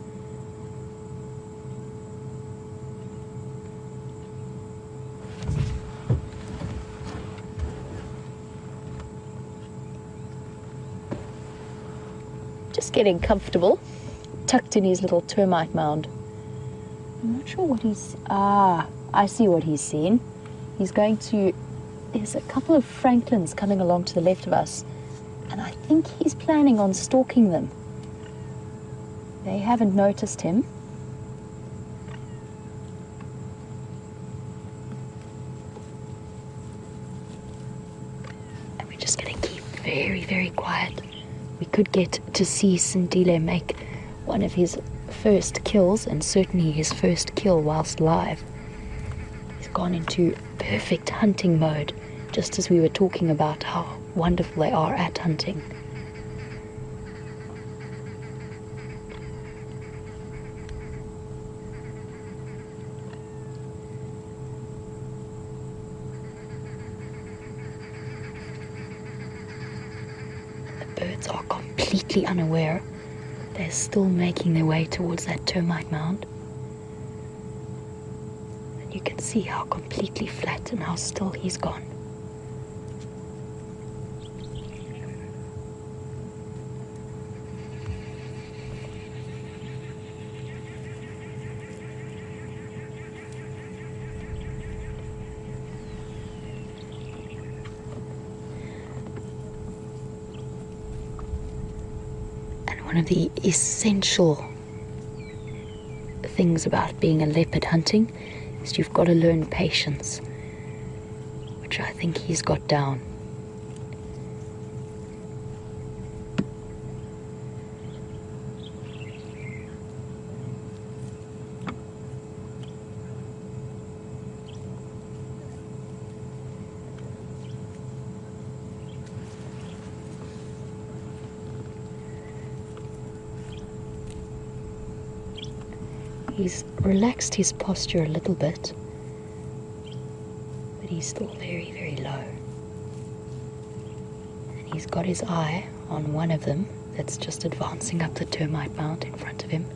Just getting comfortable, tucked in his little termite mound. I'm not sure what he's... Ah, I see what he's seen. He's going to... There's a couple of francolins coming along to the left of us, and I think he's planning on stalking them. They haven't noticed him. And we're just going to keep very, very quiet. We could get to see Sindile make one of his first kills, and certainly his first kill whilst live. He's gone into perfect hunting mode, just as we were talking about how wonderful they are at hunting. And the birds are completely unaware. They're still making their way towards that termite mound. And you can see how completely flat and how still he's gone. One of the essential things about being a leopard hunting is you've got to learn patience, which I think he's got down. He's relaxed his posture a little bit, but he's still very, very low. And he's got his eye on one of them that's just advancing up the termite mound in front of him.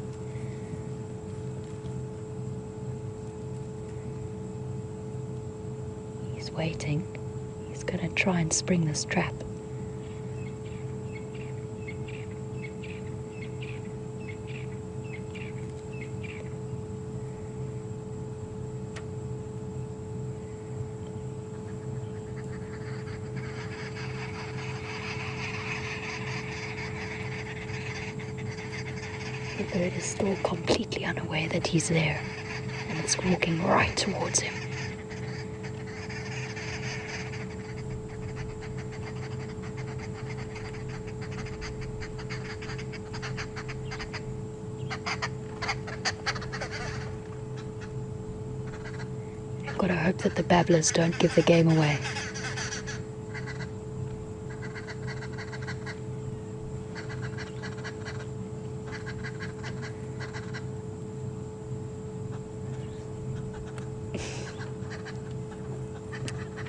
He's waiting. He's going to try and spring this trap. The bird is still completely unaware that he's there, and it's walking right towards him. I've got to hope that the babblers don't give the game away.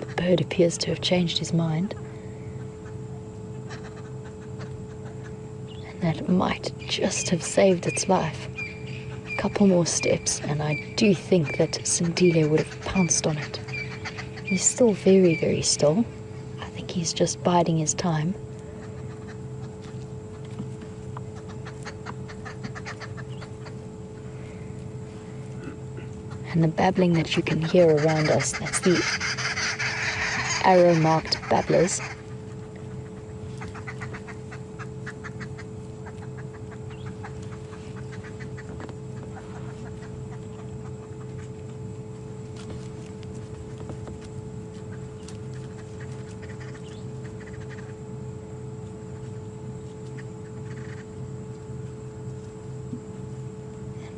The bird appears to have changed his mind. And that might just have saved its life. A couple more steps, and I do think that Sindile would have pounced on it. He's still very, very still. I think he's just biding his time. And the babbling that you can hear around us, that's the arrow-marked babblers.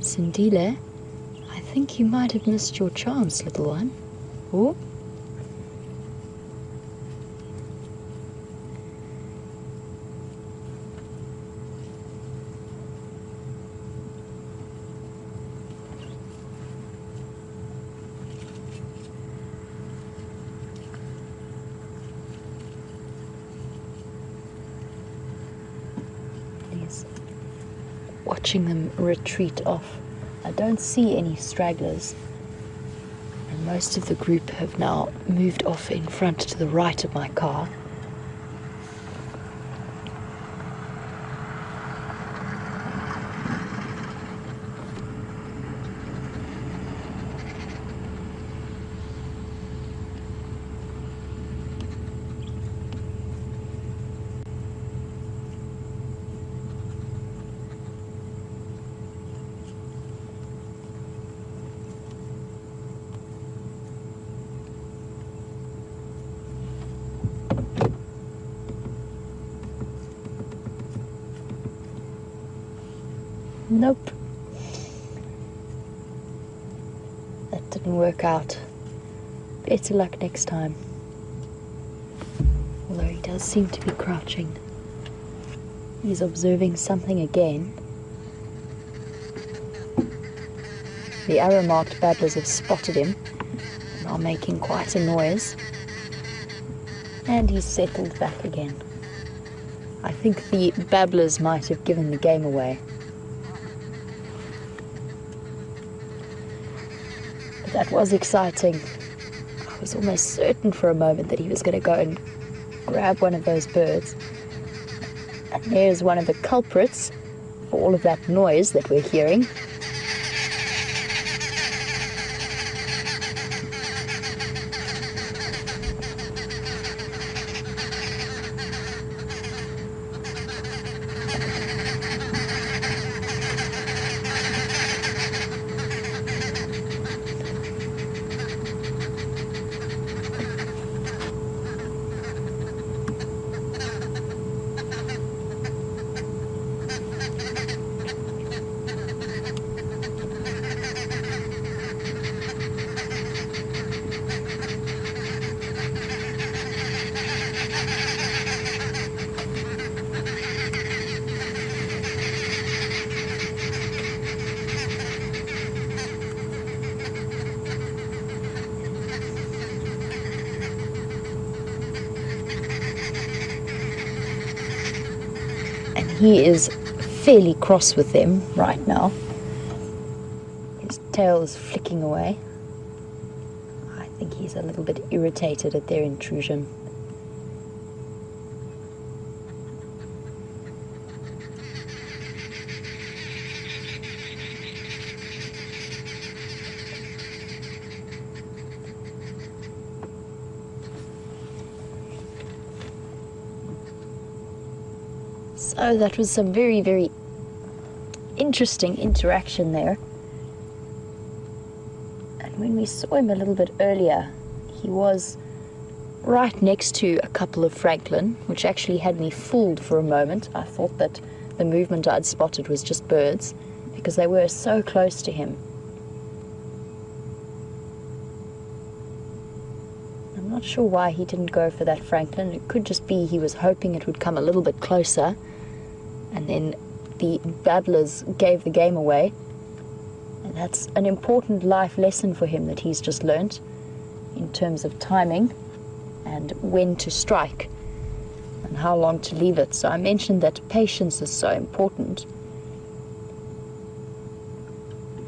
Sindile, I think you might have missed your chance, little one. Oh? He's watching them retreat off. I don't see any stragglers, and most of the group have now moved off in front to the right of my car. Nope. That didn't work out. Better luck next time. Although he does seem to be crouching. He's observing something again. The arrow-marked babblers have spotted him and are making quite a noise. And he's settled back again. I think the babblers might have given the game away. That was exciting. I was almost certain for a moment that he was going to go and grab one of those birds. And there's one of the culprits for all of that noise that we're hearing. He is fairly cross with them right now. His tail is flicking away. I think he's a little bit irritated at their intrusion So that was some very, very interesting interaction there. And when we saw him a little bit earlier, he was right next to a couple of francolin, which actually had me fooled for a moment. I thought that the movement I'd spotted was just birds, because they were so close to him. I'm not sure why he didn't go for that francolin. It could just be he was hoping it would come a little bit closer, and then the babblers gave the game away. And that's an important life lesson for him that he's just learnt in terms of timing and when to strike and how long to leave it. So I mentioned that patience is so important.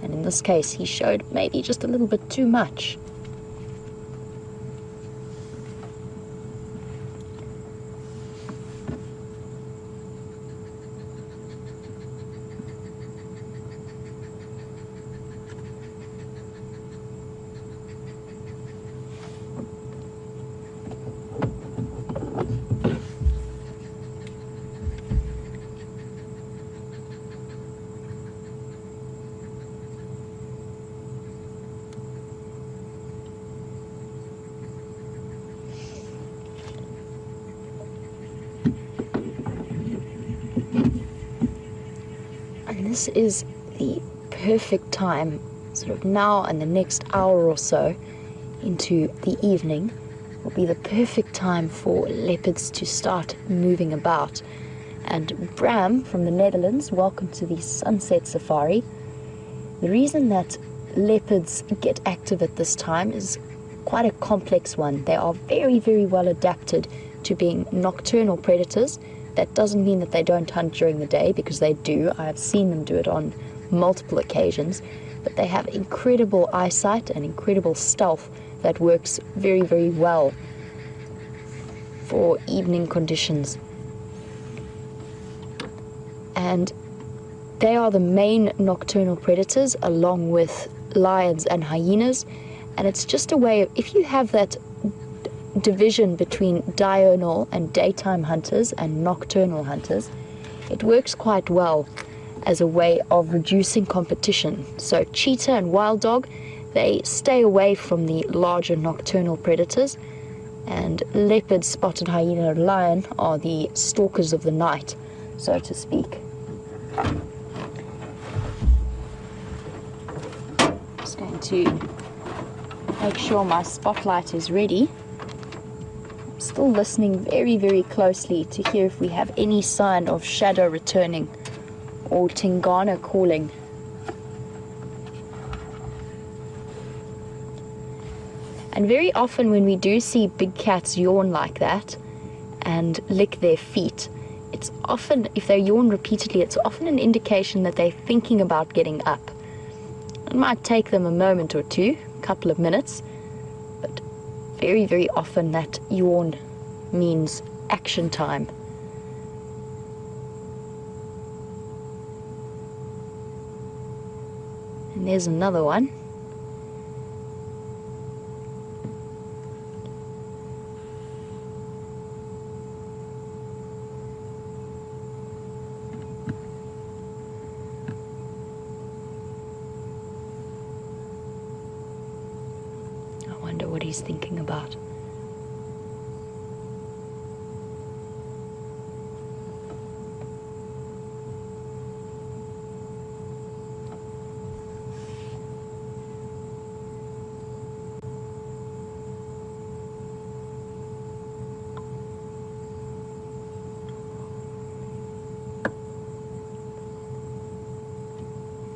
And in this case, he showed maybe just a little bit too much. This is the perfect time, sort of now and the next hour or so into the evening, will be the perfect time for leopards to start moving about. And Bram from the Netherlands, welcome to the Sunset Safari. The reason that leopards get active at this time is quite a complex one. They are very, very well adapted to being nocturnal predators. That doesn't mean that they don't hunt during the day, because they do. I have seen them do it on multiple occasions. But they have incredible eyesight and incredible stealth that works very, very well for evening conditions. And they are the main nocturnal predators, along with lions and hyenas. And it's just a way of, if you have that division between diurnal and daytime hunters and nocturnal hunters, it works quite well as a way of reducing competition. So cheetah and wild dog, they stay away from the larger nocturnal predators, and leopard, spotted hyena, and lion are the stalkers of the night, so to speak. Just going to make sure my spotlight is ready. Still listening very, very closely to hear if we have any sign of shadow returning or Tingana calling. And very often when we do see big cats yawn like that and lick their feet, it's often, if they yawn repeatedly, it's often an indication that they're thinking about getting up. It might take them a moment or two, a couple of minutes, but very, very often that yawn means action time. And there's another one. I wonder what he's thinking about.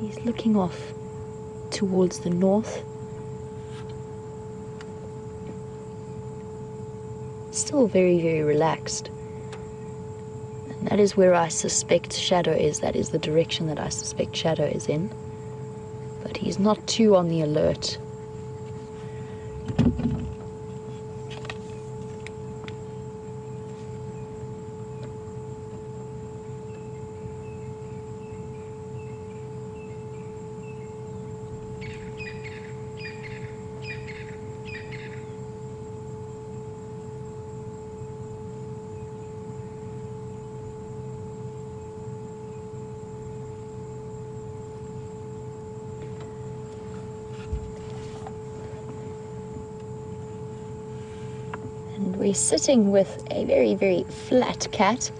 He's looking off towards the north. Still very, very relaxed. And that is where I suspect Shadow is. That is the direction that I suspect Shadow is in. But he's not too on the alert. We're sitting with a very, very flat cat,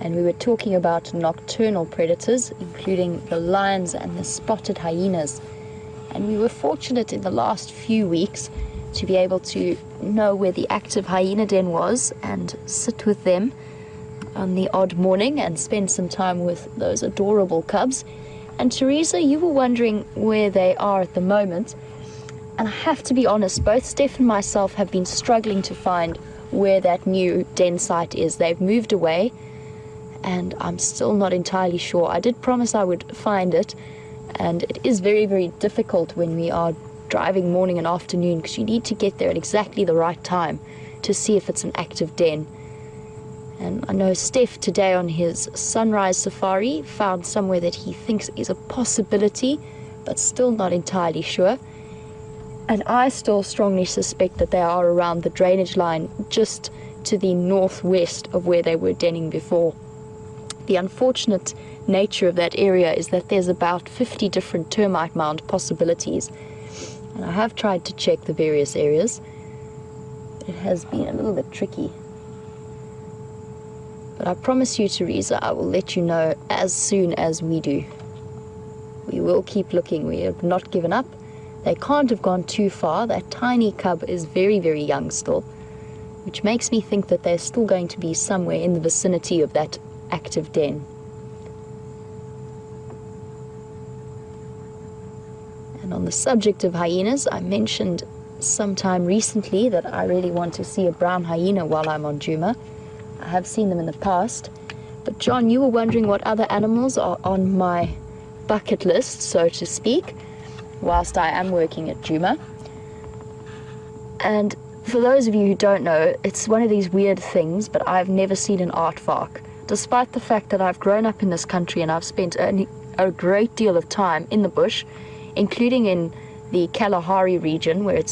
and we were talking about nocturnal predators, including the lions and the spotted hyenas. And we were fortunate in the last few weeks to be able to know where the active hyena den was and sit with them on the odd morning and spend some time with those adorable cubs. And Teresa, you were wondering where they are at the moment. And I have to be honest, both Steph and myself have been struggling to find where that new den site is. They've moved away, and I'm still not entirely sure. I did promise I would find it, and it is very, very difficult when we are driving morning and afternoon, because you need to get there at exactly the right time to see if it's an active den. And I know Steph today on his sunrise safari found somewhere that he thinks is a possibility, but still not entirely sure. And I still strongly suspect that they are around the drainage line just to the northwest of where they were denning before. The unfortunate nature of that area is that there's about 50 different termite mound possibilities. And I have tried to check the various areas. It has been a little bit tricky. But I promise you, Teresa, I will let you know as soon as we do. We will keep looking. We have not given up. They can't have gone too far. That tiny cub is very, very young still, which makes me think that they're still going to be somewhere in the vicinity of that active den. And on the subject of hyenas, I mentioned sometime recently that I really want to see a brown hyena while I'm on Djuma. I have seen them in the past. But John, you were wondering what other animals are on my bucket list, so to speak, whilst I am working at Djuma. And for those of you who don't know, it's one of these weird things, but I've never seen an aardvark. Despite the fact that I've grown up in this country and I've spent a great deal of time in the bush, including in the Kalahari region, where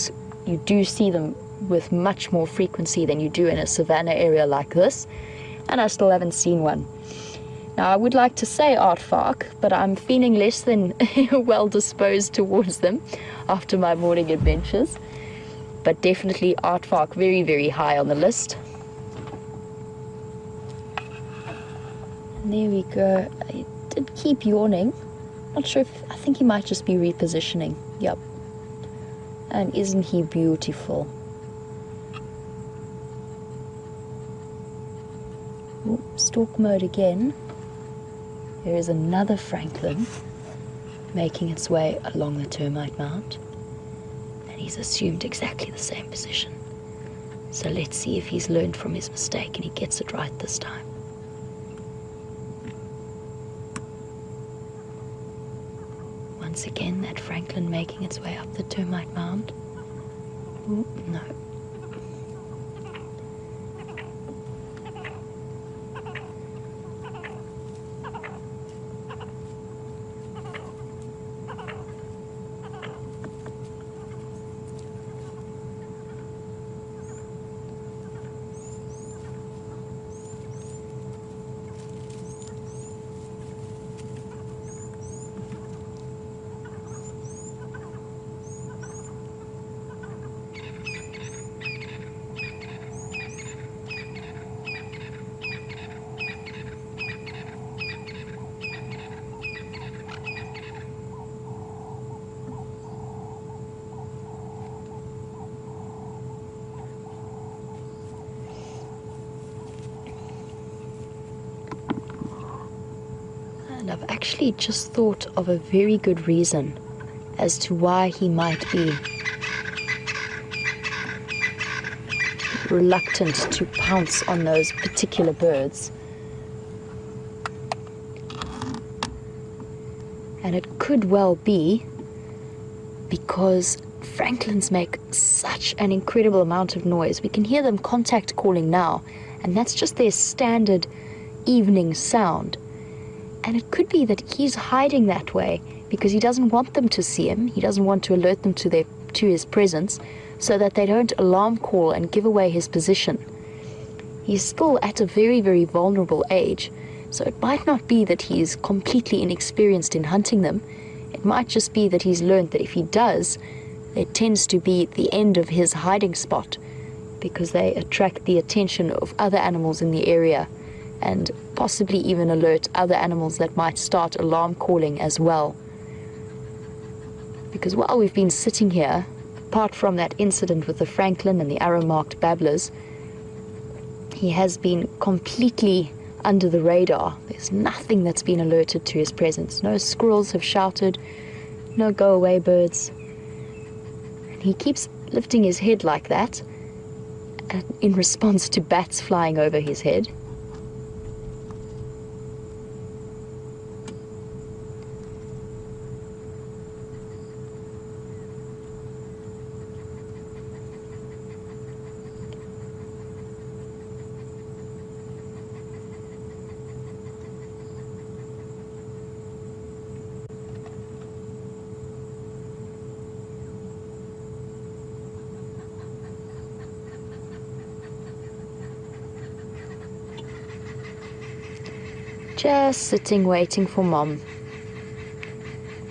you do see them with much more frequency than you do in a savanna area like this, and I still haven't seen one. Now, I would like to say aardvark, but I'm feeling less than well disposed towards them after my morning adventures. But definitely aardvark, very, very high on the list. And there we go. I did keep yawning. Not sure if, I think he might just be repositioning. Yep. And isn't he beautiful? Ooh, stalk mode again. There is another francolin making its way along the termite mound, and he's assumed exactly the same position. So let's see if he's learned from his mistake and he gets it right this time. Once again, that francolin making its way up the termite mound. Ooh, no. And I've actually just thought of a very good reason as to why he might be reluctant to pounce on those particular birds. And it could well be because francolins make such an incredible amount of noise. We can hear them contact calling now, and that's just their standard evening sound. And it could be that he's hiding that way because he doesn't want them to see him. He doesn't want to alert them to his presence so that they don't alarm call and give away his position. He's still at a very, very vulnerable age, so it might not be that he's completely inexperienced in hunting them. It might just be that he's learned that if he does, it tends to be the end of his hiding spot, because they attract the attention of other animals in the area and possibly even alert other animals that might start alarm calling as well. Because while we've been sitting here, apart from that incident with the Franklin and the arrow-marked babblers, he has been completely under the radar. There's nothing that's been alerted to his presence. No squirrels have shouted, no go-away birds. And he keeps lifting his head like that in response to bats flying over his head. Just sitting waiting for Mom,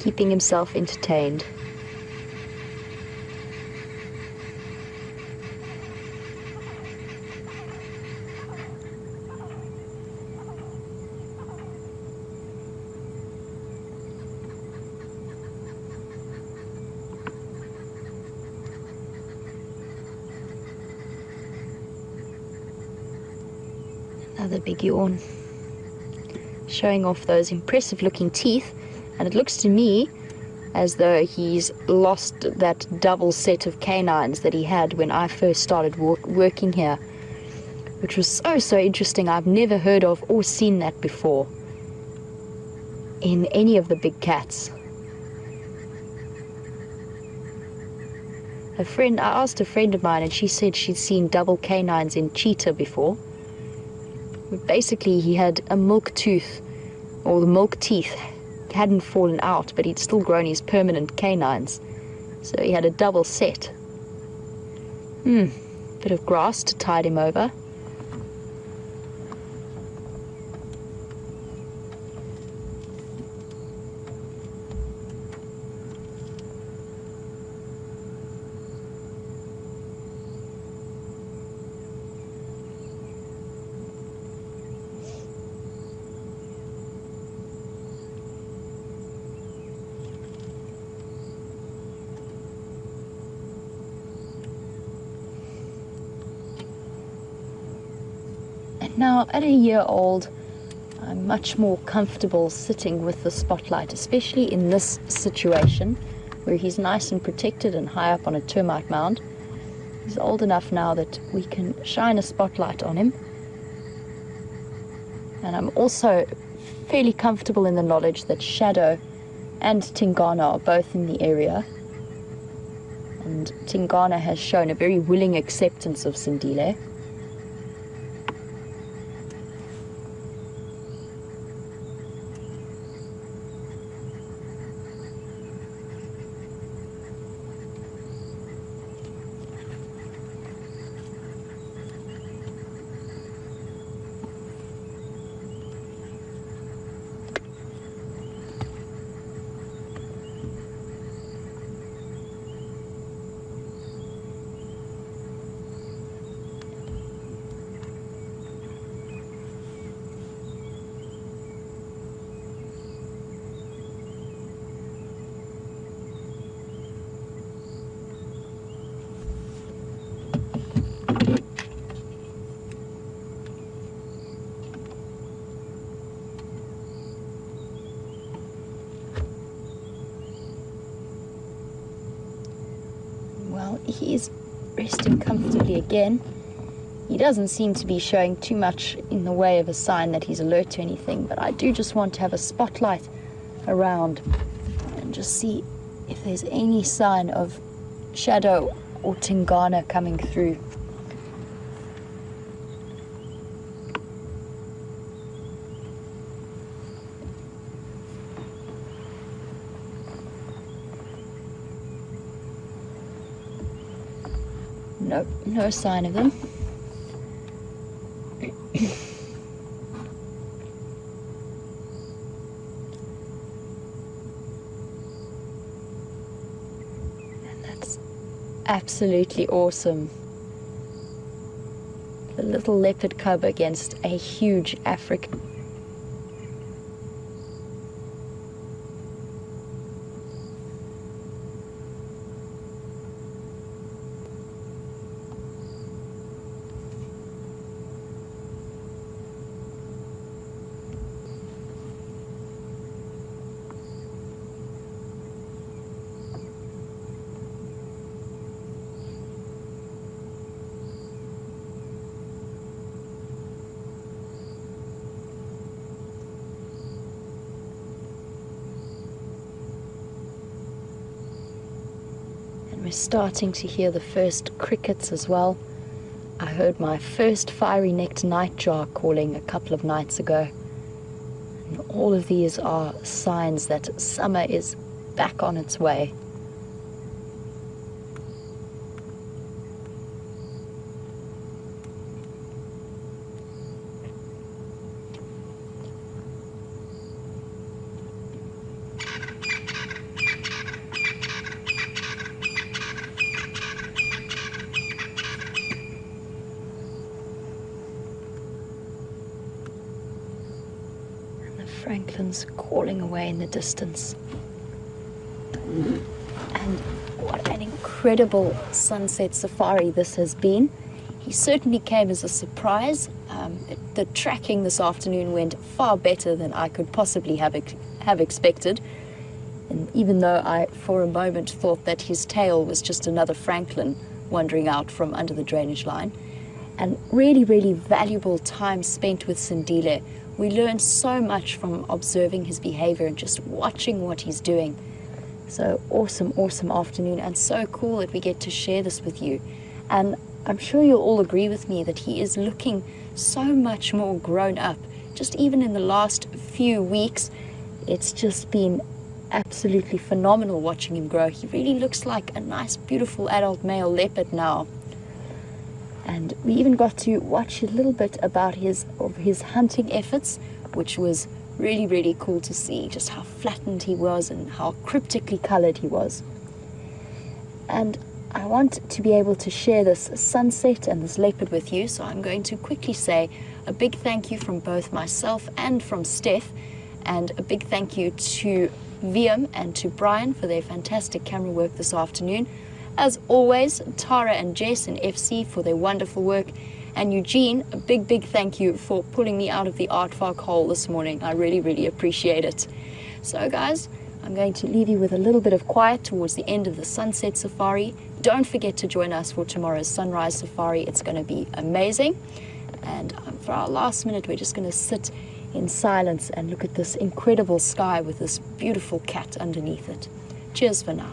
keeping himself entertained. Another big yawn, showing off those impressive looking teeth, and it looks to me as though he's lost that double set of canines that he had when I first started working here, which was so interesting. I've never heard of or seen that before in any of the big cats. I asked a friend of mine and she said she'd seen double canines in cheetah before. Basically, he had a milk tooth, or the milk teeth hadn't fallen out, but he'd still grown his permanent canines. So he had a double set. Bit of grass to tide him over. Now, at a year old, I'm much more comfortable sitting with the spotlight, especially in this situation where he's nice and protected and high up on a termite mound. He's old enough now that we can shine a spotlight on him. And I'm also fairly comfortable in the knowledge that Shadow and Tingana are both in the area. And Tingana has shown a very willing acceptance of Sindile. He's resting comfortably again. He doesn't seem to be showing too much in the way of a sign that he's alert to anything, but I do just want to have a spotlight around and just see if there's any sign of Shadow or Tingana coming through. Nope, no sign of them. And that's absolutely awesome. little leopard cub against a huge African. We're starting to hear the first crickets as well. I heard my first fiery-necked nightjar calling a couple of nights ago. And all of these are signs that summer is back on its way. Franklin's calling away in the distance. And what an incredible sunset safari this has been. He certainly came as a surprise. The tracking this afternoon went far better than I could possibly have expected. And even though I for a moment thought that his tail was just another Franklin wandering out from under the drainage line. And really, really valuable time spent with Sindile. We learn so much from observing his behavior and just watching what he's doing. So awesome, awesome afternoon, and so cool that we get to share this with you. And I'm sure you'll all agree with me that he is looking so much more grown up. Just even in the last few weeks, it's just been absolutely phenomenal watching him grow. He really looks like a nice, beautiful adult male leopard now. And we even got to watch a little bit about his hunting efforts, which was really, really cool to see, just how flattened he was and how cryptically colored he was. And I want to be able to share this sunset and this leopard with you, so I'm going to quickly say a big thank you from both myself and from Steph, and a big thank you to VM and to Brian for their fantastic camera work this afternoon. As always, Tara and Jess and FC for their wonderful work. And Eugene, a big, big thank you for pulling me out of the art fog hole this morning. I really, really appreciate it. So guys, I'm going to leave you with a little bit of quiet towards the end of the sunset safari. Don't forget to join us for tomorrow's sunrise safari. It's going to be amazing. And for our last minute, we're just going to sit in silence and look at this incredible sky with this beautiful cat underneath it. Cheers for now.